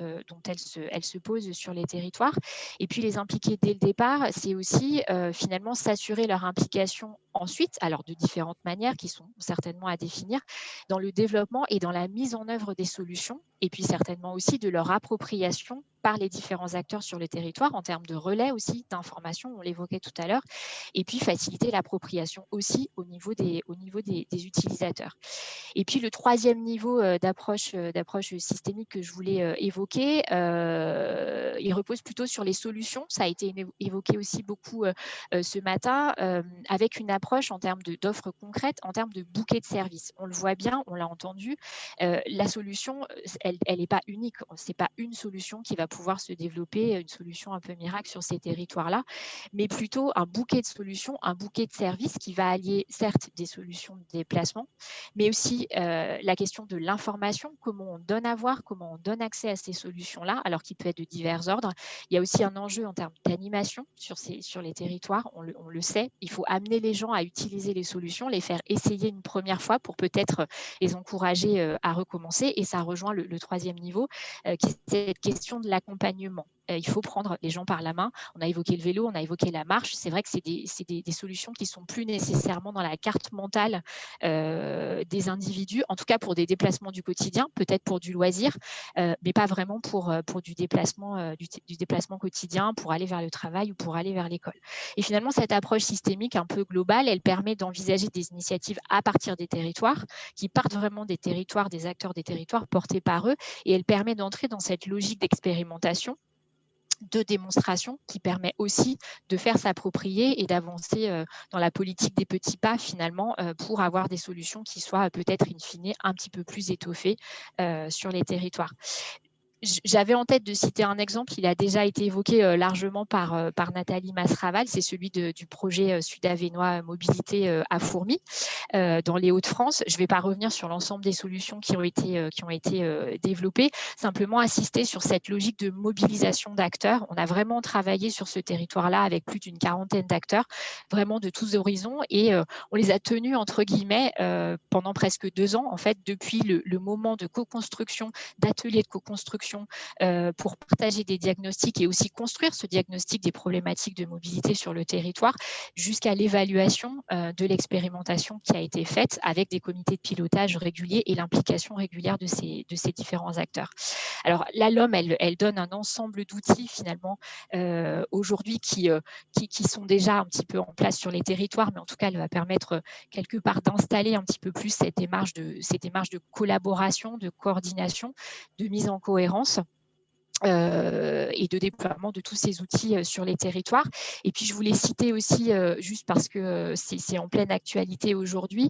elles se posent sur les territoires. Et puis les impliquer dès le départ, c'est aussi finalement s'assurer leur implication ensuite, alors de différentes manières qui sont certainement à définir, dans le développement et dans la mise en œuvre des solutions, et puis certainement aussi de leur appropriation par les différents acteurs sur le territoire en termes de relais aussi, d'information, on l'évoquait tout à l'heure, et puis faciliter l'appropriation aussi au niveau des utilisateurs. Et puis le troisième niveau d'approche systémique que je voulais évoquer, il repose plutôt sur les solutions. Ça a été évoqué aussi beaucoup ce matin, avec une approche en termes d'offres concrètes, en termes de bouquet de services. On le voit bien, on l'a entendu, la solution, elle n'est pas unique. Ce n'est pas une solution qui va pouvoir se développer, une solution un peu miracle sur ces territoires-là, mais plutôt un bouquet de solutions, un bouquet de services qui va allier certes des solutions de déplacement, mais aussi la question de l'information, comment on donne à voir, comment on donne accès à ces solutions-là, alors qu'il peut être de divers ordres. Il y a aussi un enjeu en termes d'animation sur les territoires, on le sait, il faut amener les gens à utiliser les solutions, les faire essayer une première fois pour peut-être les encourager à recommencer, et ça rejoint le troisième niveau, qui est cette question de l'accompagnement. Il faut prendre les gens par la main. On a évoqué le vélo, on a évoqué la marche. C'est vrai que c'est des solutions qui sont plus nécessairement dans la carte mentale des individus, en tout cas pour des déplacements du quotidien, peut-être pour du loisir, mais pas vraiment pour du déplacement quotidien, pour aller vers le travail ou pour aller vers l'école. Et finalement, cette approche systémique un peu globale, elle permet d'envisager des initiatives à partir des territoires, qui partent vraiment des territoires, des acteurs des territoires portés par eux, et elle permet d'entrer dans cette logique d'expérimentation, de démonstration, qui permet aussi de faire s'approprier et d'avancer dans la politique des petits pas finalement, pour avoir des solutions qui soient peut-être in fine un petit peu plus étoffées sur les territoires. J'avais en tête de citer un exemple, il a déjà été évoqué largement par Nathalie Masraval, c'est celui du projet sud-avesnois Mobilité à Fourmies, dans les Hauts-de-France. Je ne vais pas revenir sur l'ensemble des solutions qui ont été développées, simplement insister sur cette logique de mobilisation d'acteurs. On a vraiment travaillé sur ce territoire-là avec plus d'une quarantaine d'acteurs, vraiment de tous horizons, et on les a tenus entre guillemets pendant presque 2 ans, en fait, depuis le moment de co-construction, d'ateliers de co-construction consultation pour partager des diagnostics et aussi construire ce diagnostic des problématiques de mobilité sur le territoire jusqu'à l'évaluation de l'expérimentation qui a été faite avec des comités de pilotage réguliers et l'implication régulière de ces différents acteurs. Alors la LOM, elle donne un ensemble d'outils finalement aujourd'hui qui sont déjà un petit peu en place sur les territoires, mais en tout cas, elle va permettre quelque part d'installer un petit peu plus cette démarche de collaboration, de coordination, de mise en cohérence. Et de déploiement de tous ces outils sur les territoires. Et puis, je voulais citer aussi, juste parce que c'est en pleine actualité aujourd'hui,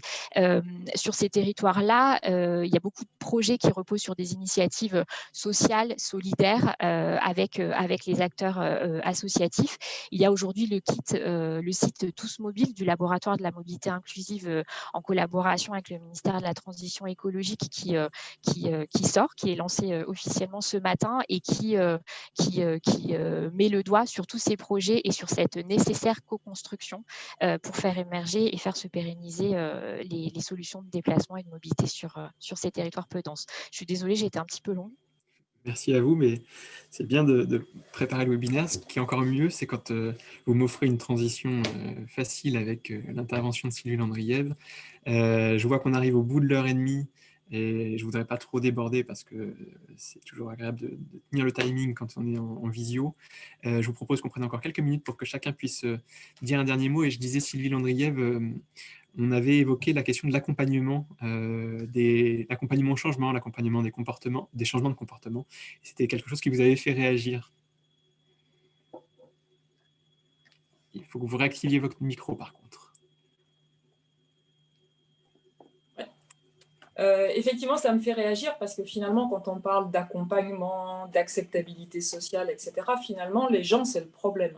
sur ces territoires-là, il y a beaucoup de projets qui reposent sur des initiatives sociales, solidaires, avec les acteurs associatifs. Il y a aujourd'hui le site Tous Mobiles du laboratoire de la mobilité inclusive en collaboration avec le ministère de la Transition écologique qui est lancé officiellement ce matin et qui met le doigt sur tous ces projets et sur cette nécessaire co-construction pour faire émerger et faire se pérenniser les solutions de déplacement et de mobilité sur ces territoires peu denses. Je suis désolée, j'ai été un petit peu longue. Merci à vous, mais c'est bien de préparer le webinaire. Ce qui est encore mieux, c'est quand vous m'offrez une transition facile avec l'intervention de Sylvie Landriève. Je vois qu'on arrive au bout de l'heure et demie. Et je ne voudrais pas trop déborder parce que c'est toujours agréable de tenir le timing quand on est en visio. Je vous propose qu'on prenne encore quelques minutes pour que chacun puisse dire un dernier mot. Et je disais, Sylvie Landriève, on avait évoqué la question de l'accompagnement, l'accompagnement au changement, l'accompagnement des comportements, des changements de comportement. C'était quelque chose qui vous avait fait réagir. Il faut que vous réactiviez votre micro, par contre. Effectivement, ça me fait réagir parce que finalement, quand on parle d'accompagnement, d'acceptabilité sociale, etc., finalement, les gens, c'est le problème.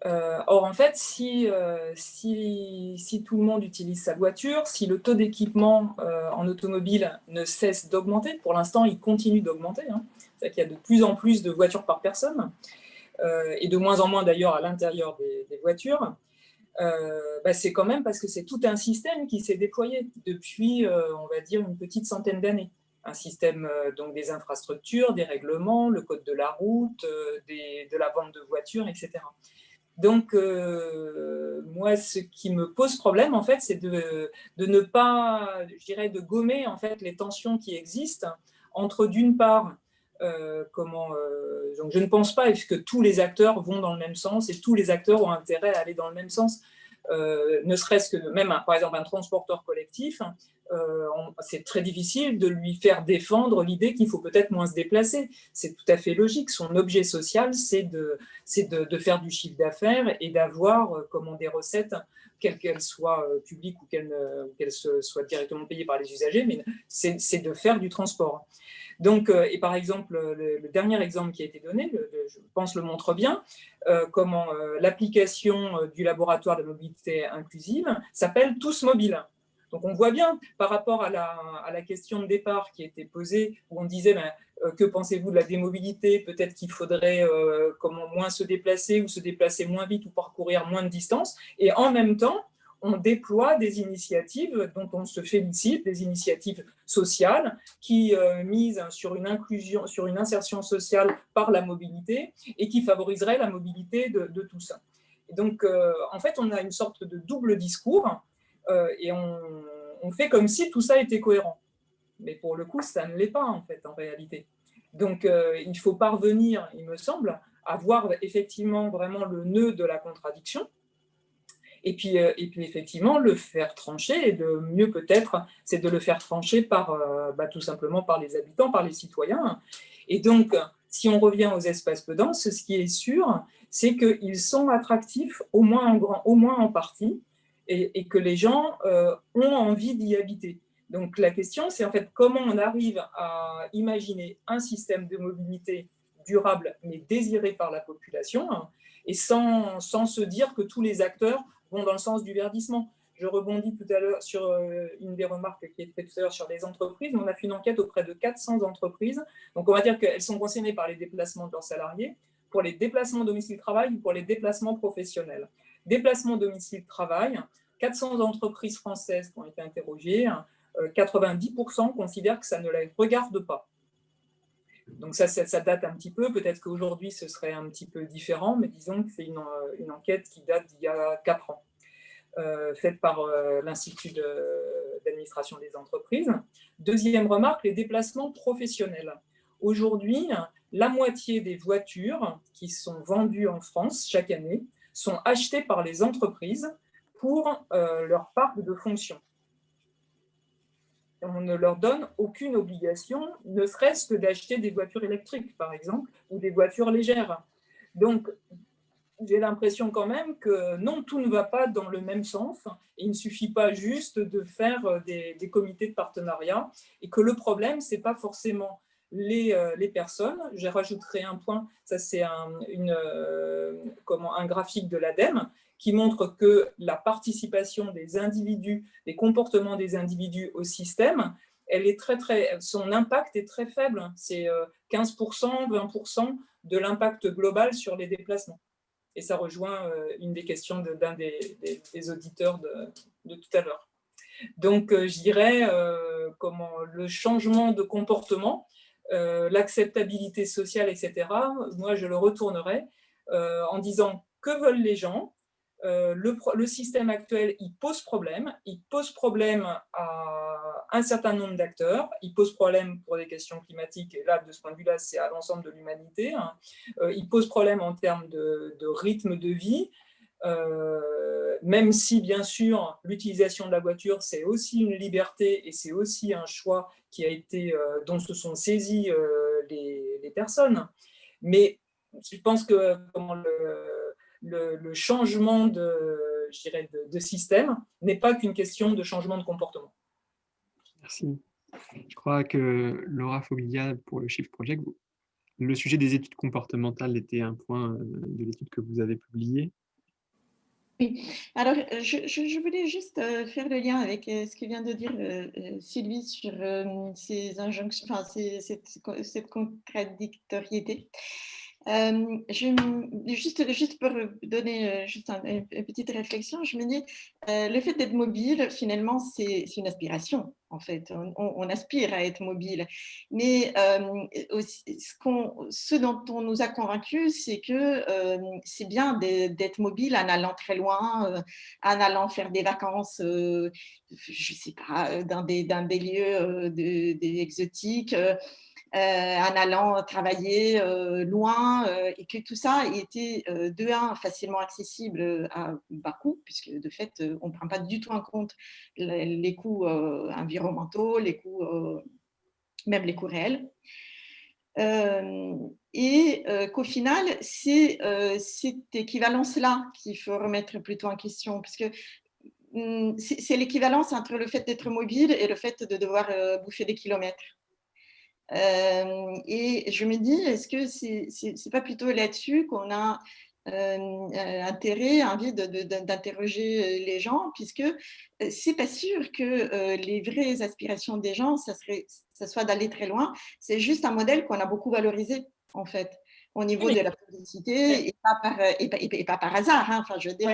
Or, en fait, si tout le monde utilise sa voiture, si le taux d'équipement en automobile ne cesse d'augmenter, pour l'instant, il continue d'augmenter, hein, c'est-à-dire qu'il y a de plus en plus de voitures par personne, et de moins en moins d'ailleurs à l'intérieur des voitures, c'est quand même parce que c'est tout un système qui s'est déployé depuis, on va dire, une petite centaine d'années. Un système donc des infrastructures, des règlements, le code de la route, de la vente de voitures, etc. Donc, moi, ce qui me pose problème, en fait, c'est de ne pas, je dirais, de gommer en fait les tensions qui existent entre, d'une part, donc je ne pense pas que tous les acteurs vont dans le même sens et tous les acteurs ont intérêt à aller dans le même sens. Ne serait-ce que même, par exemple, un transporteur collectif, c'est très difficile de lui faire défendre l'idée qu'il faut peut-être moins se déplacer. C'est tout à fait logique. Son objet social, c'est de faire du chiffre d'affaires et d'avoir des recettes, quelles qu'elles soient publiques ou qu'elles soient directement payées par les usagers, mais c'est de faire du transport. Donc, et par exemple, le dernier exemple qui a été donné, je pense le montre bien, comment l'application du laboratoire de mobilité inclusive s'appelle Tous Mobiles. Donc, on voit bien, par rapport à la question de départ qui a été posée, où on disait que pensez-vous de la démobilité? Peut-être qu'il faudrait moins se déplacer ou se déplacer moins vite ou parcourir moins de distance. Et en même temps, on déploie des initiatives dont on se félicite, des initiatives sociales qui misent sur une inclusion, sur une insertion sociale par la mobilité et qui favoriseraient la mobilité de tous. Et donc, en fait, on a une sorte de double discours et on fait comme si tout ça était cohérent. Mais pour le coup, ça ne l'est pas, en fait, en réalité. Donc, il faut parvenir, il me semble, à voir effectivement vraiment le nœud de la contradiction. Et puis effectivement, le faire trancher, et le mieux peut-être, c'est de le faire trancher tout simplement par les habitants, par les citoyens. Et donc, si on revient aux espaces peu denses, ce qui est sûr, c'est qu'ils sont attractifs, au moins en partie, et que les gens ont envie d'y habiter. Donc la question, c'est en fait comment on arrive à imaginer un système de mobilité durable, mais désiré par la population, et sans se dire que tous les acteurs vont dans le sens du verdissement. Je rebondis tout à l'heure sur une des remarques qui a été faite tout à l'heure sur les entreprises. On a fait une enquête auprès de 400 entreprises. Donc, on va dire qu'elles sont concernées par les déplacements de leurs salariés, pour les déplacements domicile-travail ou pour les déplacements professionnels. Déplacements domicile-travail, 400 entreprises françaises qui ont été interrogées, 90% considèrent que ça ne les regarde pas. Donc ça date un petit peu, peut-être qu'aujourd'hui ce serait un petit peu différent, mais disons que c'est une enquête qui date d'il y a 4 ans, faite par l'Institut d'administration des entreprises. Deuxième remarque, les déplacements professionnels. Aujourd'hui, la moitié des voitures qui sont vendues en France chaque année sont achetées par les entreprises pour leur parc de fonction. On ne leur donne aucune obligation, ne serait-ce que d'acheter des voitures électriques, par exemple, ou des voitures légères. Donc, j'ai l'impression quand même que non, tout ne va pas dans le même sens. Et il ne suffit pas juste de faire des comités de partenariat et que le problème, ce n'est pas forcément les personnes. Je rajouterai un point, ça c'est un graphique de l'ADEME qui montre que la participation des individus, les comportements des individus au système, son impact est très faible. C'est 15%, 20% de l'impact global sur les déplacements. Et ça rejoint une des questions d'un des auditeurs de tout à l'heure. Donc, je dirais le changement de comportement, l'acceptabilité sociale, etc., moi, je le retournerais en disant que veulent les gens. Le système actuel, il pose problème à un certain nombre d'acteurs, il pose problème pour des questions climatiques, et là, de ce point de vue-là, c'est à l'ensemble de l'humanité, hein. Il pose problème en termes de rythme de vie, même si, bien sûr, l'utilisation de la voiture, c'est aussi une liberté et c'est aussi un choix qui a été, dont se sont saisies les personnes. Mais je pense que le changement de système n'est pas qu'une question de changement de comportement. Merci. Je crois que Laura Foglia, pour le Shift Project, le sujet des études comportementales était un point de l'étude que vous avez publiée. Oui, alors je voulais juste faire le lien avec ce que vient de dire Sylvie sur ces injonctions, enfin cette contradictoriété. Juste pour donner juste une petite réflexion, je me dis, le fait d'être mobile, finalement, c'est une aspiration, en fait. On aspire à être mobile. Mais ce dont on nous a convaincus, c'est que c'est bien d'être mobile en allant très loin, en allant faire des vacances, je ne sais pas, dans des lieux exotiques, en allant travailler loin, et que tout ça était de un facilement accessible à bas coût, puisque de fait on ne prend pas du tout en compte les coûts environnementaux, les coûts, même les coûts réels, et qu'au final c'est cette équivalence-là qu'il faut remettre plutôt en question, parce que c'est l'équivalence entre le fait d'être mobile et le fait de devoir bouffer des kilomètres. Et je me dis, est-ce que c'est pas plutôt là-dessus qu'on a intérêt, envie d'interroger les gens, puisque c'est pas sûr que les vraies aspirations des gens, ça soit d'aller très loin. C'est juste un modèle qu'on a beaucoup valorisé, en fait, au niveau de la publicité, et pas par hasard. Hein. Enfin, je veux dire,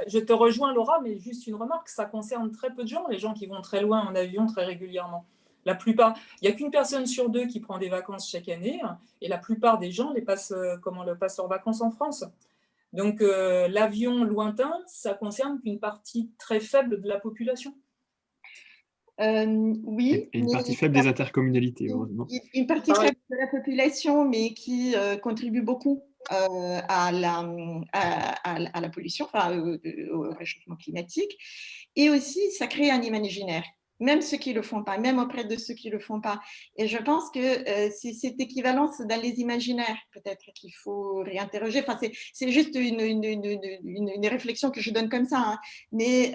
je te rejoins, Laura, mais juste une remarque, ça concerne très peu de gens, les gens qui vont très loin en avion très régulièrement. La plupart, il n'y a qu'une personne sur deux qui prend des vacances chaque année, et la plupart des gens passent leurs vacances en France. Donc l'avion lointain, ça concerne qu'une partie très faible de la population. Oui. Et une partie faible des intercommunalités, heureusement. Une partie faible de la population, mais qui contribue beaucoup à la pollution, enfin, au réchauffement climatique. Et aussi, ça crée un imaginaire. Même ceux qui ne le font pas, même auprès de ceux qui ne le font pas. Et je pense que c'est cette équivalence dans les imaginaires, peut-être, qu'il faut réinterroger. Enfin, c'est juste une réflexion que je donne comme ça. Hein. Mais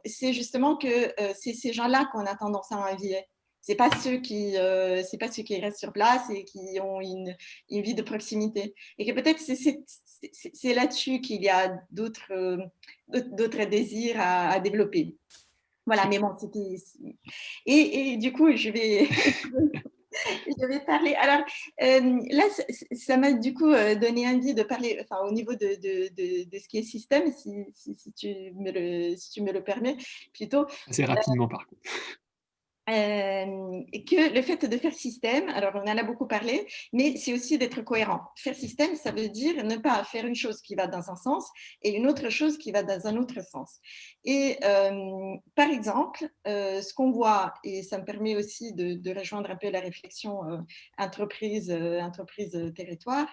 c'est justement que c'est ces gens-là qu'on a tendance à envier. Ce n'est pas ceux qui restent sur place et qui ont une vie de proximité. Et que peut-être c'est là-dessus qu'il y a d'autres désirs à développer. Voilà, mais bon, c'était... Et du coup, je vais parler. Alors, là, ça m'a du coup donné envie de parler, enfin, au niveau de ce qui est système, si tu me le permets, plutôt. Assez rapidement, par contre. que le fait de faire système, alors on en a beaucoup parlé, mais c'est aussi d'être cohérent. Faire système, ça veut dire ne pas faire une chose qui va dans un sens et une autre chose qui va dans un autre sens. Et par exemple, ce qu'on voit, et ça me permet aussi de rejoindre un peu la réflexion entreprise-territoire,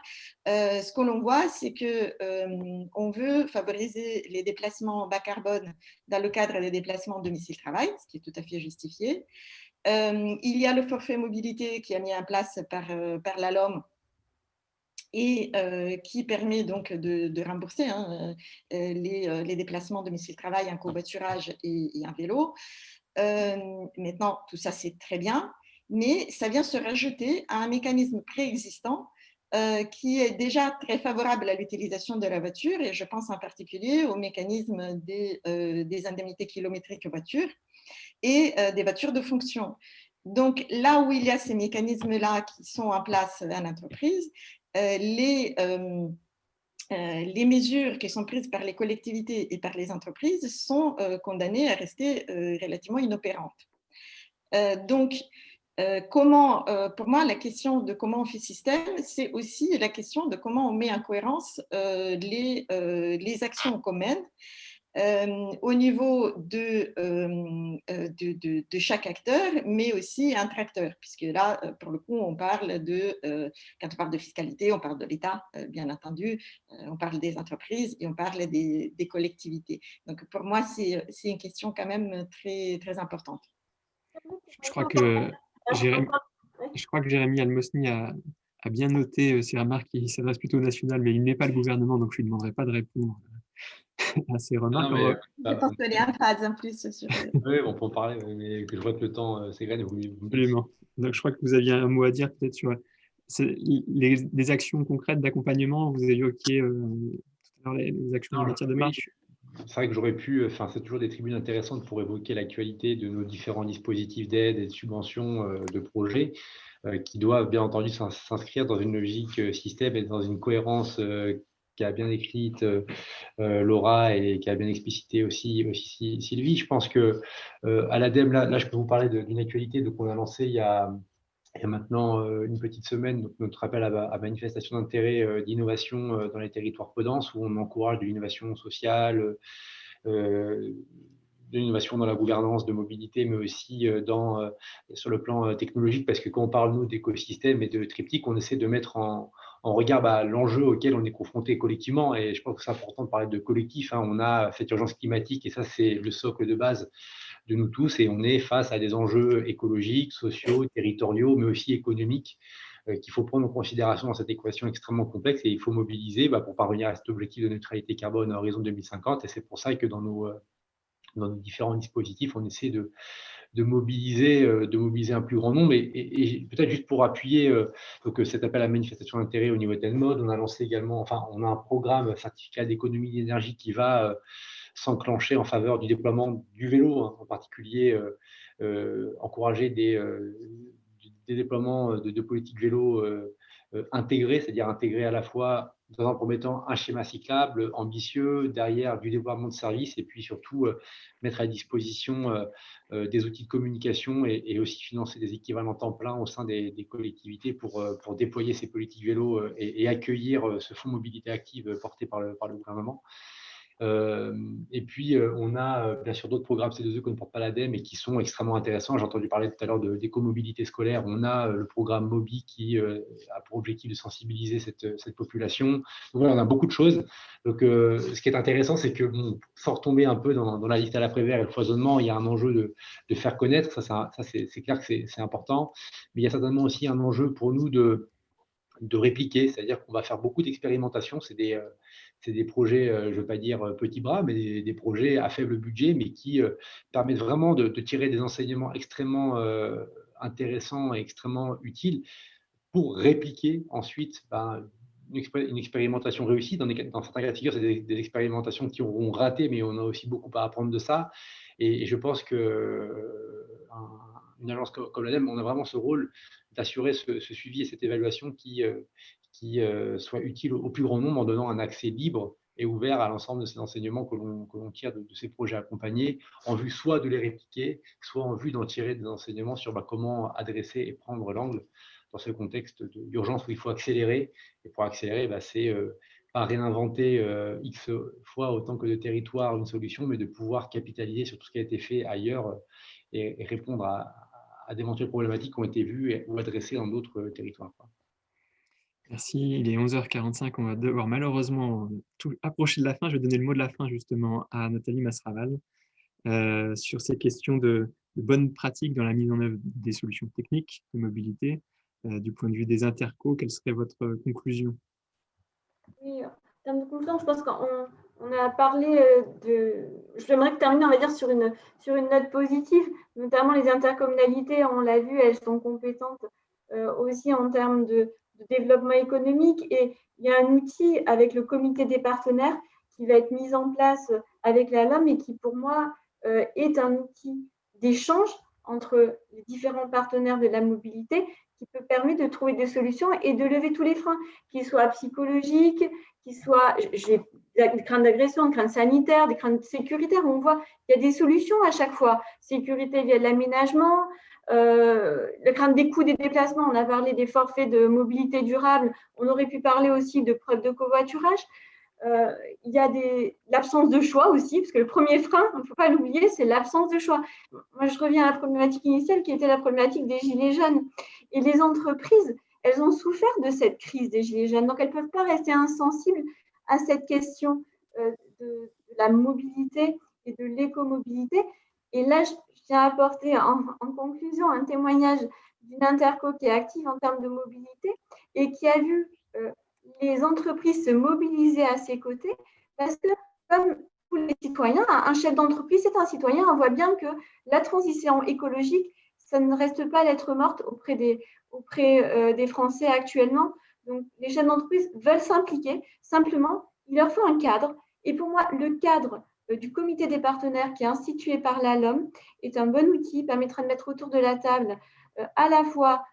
ce que l'on voit, c'est qu'on veut favoriser les déplacements bas carbone dans le cadre des déplacements domicile-travail, ce qui est tout à fait justifié. Il y a le forfait mobilité qui est mis en place par la LOM et qui permet donc de rembourser les déplacements domicile-travail en covoiturage et en vélo. Maintenant, tout ça, c'est très bien, mais ça vient se rajouter à un mécanisme préexistant qui est déjà très favorable à l'utilisation de la voiture, et je pense en particulier au mécanisme des indemnités kilométriques voiture et des voitures de fonction. Donc, là où il y a ces mécanismes-là qui sont en place en entreprise, les mesures qui sont prises par les collectivités et par les entreprises sont condamnées à rester relativement inopérantes. Donc, pour moi, la question de comment on fait système, c'est aussi la question de comment on met en cohérence les actions qu'on mène au niveau de chaque acteur, mais aussi entre acteurs, puisque là, pour le coup, on parle quand on parle de fiscalité, on parle de l'État, bien entendu, on parle des entreprises et on parle des collectivités. Donc, pour moi, c'est une question quand même très, très importante. Je crois que Jérémy Almosny a bien noté ces remarques qui s'adressent plutôt au national, mais il n'est pas le gouvernement, donc je ne lui demanderai pas de répondre à ces remarques. Je pense qu'il y a une phase en plus sur… Oui, on peut en parler, mais que je vois que le temps s'égrène. Absolument. Donc, je crois que vous aviez un mot à dire peut-être sur les actions concrètes d'accompagnement. Vous évoquiez tout à l'heure les actions en matière de marche. C'est vrai que j'aurais pu, c'est toujours des tribunes intéressantes pour évoquer l'actualité de nos différents dispositifs d'aide et de subventions de projets qui doivent bien entendu s'inscrire dans une logique système et dans une cohérence qu'a bien écrite Laura et qui a bien explicité aussi Sylvie. Je pense que à l'ADEME, là, je peux vous parler d'une actualité qu'on a lancée il y a maintenant une petite semaine, donc notre appel à manifestation d'intérêt d'innovation dans les territoires peu denses, où on encourage de l'innovation sociale, de l'innovation dans la gouvernance de mobilité, mais aussi sur le plan technologique, parce que quand on parle, nous, d'écosystème et de triptyque, on essaie de mettre en regard l'enjeu auquel on est confronté collectivement, et je pense que c'est important de parler de collectif. On a cette urgence climatique, et ça, c'est le socle de base de nous tous, et on est face à des enjeux écologiques, sociaux, territoriaux, mais aussi économiques qu'il faut prendre en considération dans cette équation extrêmement complexe, et il faut mobiliser pour parvenir à cet objectif de neutralité carbone à horizon 2050. Et c'est pour ça que dans nos différents dispositifs, on essaie de mobiliser un plus grand nombre. Et peut-être juste pour appuyer donc cet appel à manifestation d'intérêt au niveau d'Enmode, on a lancé également, on a un programme certificat d'économie d'énergie qui va s'enclencher en faveur du déploiement du vélo, en particulier encourager des déploiements de politiques vélo intégrées, c'est-à-dire intégrer à la fois, dans un premier temps, un schéma cyclable ambitieux, derrière du développement de services, et puis surtout mettre à disposition des outils de communication et aussi financer des équivalents temps plein au sein des collectivités pour déployer ces politiques vélo et accueillir ce fonds mobilité active porté par le gouvernement. Et puis, on a bien sûr d'autres programmes C2E qu'on ne porte pas l'ADEME et qui sont extrêmement intéressants. J'ai entendu parler tout à l'heure d'écomobilité scolaire. On a le programme MOBI qui a pour objectif de sensibiliser cette population. Donc, voilà, on a beaucoup de choses. Donc, ce qui est intéressant, c'est que sans retomber un peu dans la liste à l'après-vert et le foisonnement, il y a un enjeu de faire connaître. Ça c'est clair que c'est important. Mais il y a certainement aussi un enjeu pour nous de répliquer, c'est-à-dire qu'on va faire beaucoup d'expérimentations. C'est des projets, je ne veux pas dire petits bras, mais des projets à faible budget, mais qui permettent vraiment de tirer des enseignements extrêmement intéressants et extrêmement utiles pour répliquer ensuite une expérimentation réussie. Dans certains cas de figure, c'est des expérimentations qui auront raté, mais on a aussi beaucoup à apprendre de ça. Et je pense qu'une agence comme l'ADEME, on a vraiment ce rôle d'assurer ce suivi et cette évaluation qui soit utile au plus grand nombre en donnant un accès libre est ouvert à l'ensemble de ces enseignements que l'on tire de ces projets accompagnés, en vue soit de les répliquer, soit en vue d'en tirer des enseignements sur comment adresser et prendre l'angle dans ce contexte d'urgence où il faut accélérer. Et pour accélérer, c'est pas réinventer X fois autant que de territoires une solution, mais de pouvoir capitaliser sur tout ce qui a été fait ailleurs et répondre à d'éventuelles problématiques qui ont été vues ou adressées dans d'autres territoires. Merci, il est 11h45, on va devoir malheureusement approcher de la fin. Je vais donner le mot de la fin justement à Nathalie Masraval sur ces questions de bonnes pratiques dans la mise en œuvre des solutions techniques de mobilité. Du point de vue des intercos, quelle serait votre conclusion? Oui, en termes de conclusion, je pense qu'on a parlé de… J'aimerais terminer, on va dire, sur une note positive, notamment les intercommunalités, on l'a vu, elles sont compétentes aussi en termes de développement économique, et il y a un outil avec le comité des partenaires qui va être mis en place avec la LOM et qui, pour moi, est un outil d'échange entre les différents partenaires de la mobilité qui peut permettre de trouver des solutions et de lever tous les freins, qu'ils soient psychologiques, qu'ils soient des craintes d'agression, des craintes sanitaires, des craintes sécuritaires. On voit qu'il y a des solutions à chaque fois. Sécurité via de l'aménagement, la crainte des coûts des déplacements, on a parlé des forfaits de mobilité durable, on aurait pu parler aussi de preuves de covoiturage. Il y a l'absence de choix aussi, parce que le premier frein, il ne faut pas l'oublier, c'est l'absence de choix. Moi, je reviens à la problématique initiale qui était la problématique des gilets jaunes. Et les entreprises, elles ont souffert de cette crise des gilets jaunes, donc elles ne peuvent pas rester insensibles à cette question de la mobilité et de l'écomobilité. Et là, je tiens à apporter en conclusion un témoignage d'une interco qui est active en termes de mobilité et qui a vu les entreprises se mobiliser à ses côtés, parce que, comme tous les citoyens, un chef d'entreprise, c'est un citoyen, on voit bien que la transition écologique, ça ne reste pas lettre morte auprès des Français actuellement. Donc, les chefs d'entreprise veulent s'impliquer, simplement, il leur faut un cadre. Et pour moi, le cadre du comité des partenaires qui est institué par la LOM est un bon outil, permettra de mettre autour de la table à la fois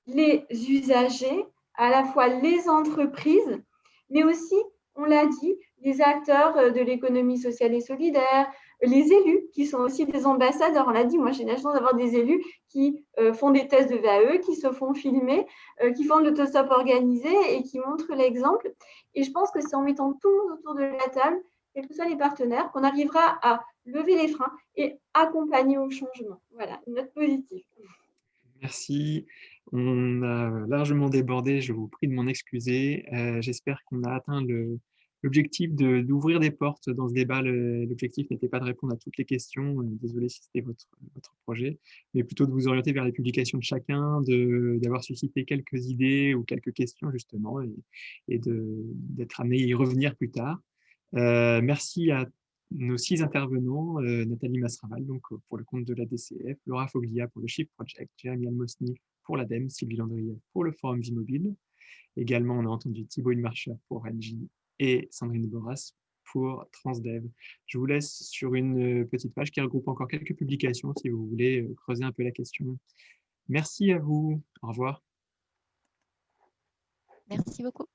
les usagers, à la fois les entreprises, mais aussi, on l'a dit, les acteurs de l'économie sociale et solidaire, les élus qui sont aussi des ambassadeurs. On l'a dit, moi j'ai la chance d'avoir des élus qui font des tests de VAE, qui se font filmer, qui font de l'autostop organisé et qui montrent l'exemple. Et je pense que c'est en mettant tout le monde autour de la table, quels que soient les partenaires, qu'on arrivera à lever les freins et accompagner au changement. Voilà, une note positive. Merci. On a largement débordé, je vous prie de m'en excuser. J'espère qu'on a atteint l'objectif d'ouvrir des portes dans ce débat. L'objectif n'était pas de répondre à toutes les questions, désolé si c'était votre projet, mais plutôt de vous orienter vers les publications de chacun, d'avoir suscité quelques idées ou quelques questions justement, et d'être amené à y revenir plus tard. Merci à nos 6 intervenants, Nathalie Masraval donc, pour le compte de la DCF, Laura Foglia pour le Shift Project, Jérémy Almosny pour l'ADEME, Sylvie Landrier pour le Forum Vie Mobile. Également, on a entendu Thibaut Marcheur pour Engie et Sandrine Boras pour Transdev. Je vous laisse sur une petite page qui regroupe encore quelques publications si vous voulez creuser un peu la question. Merci à vous. Au revoir. Merci beaucoup.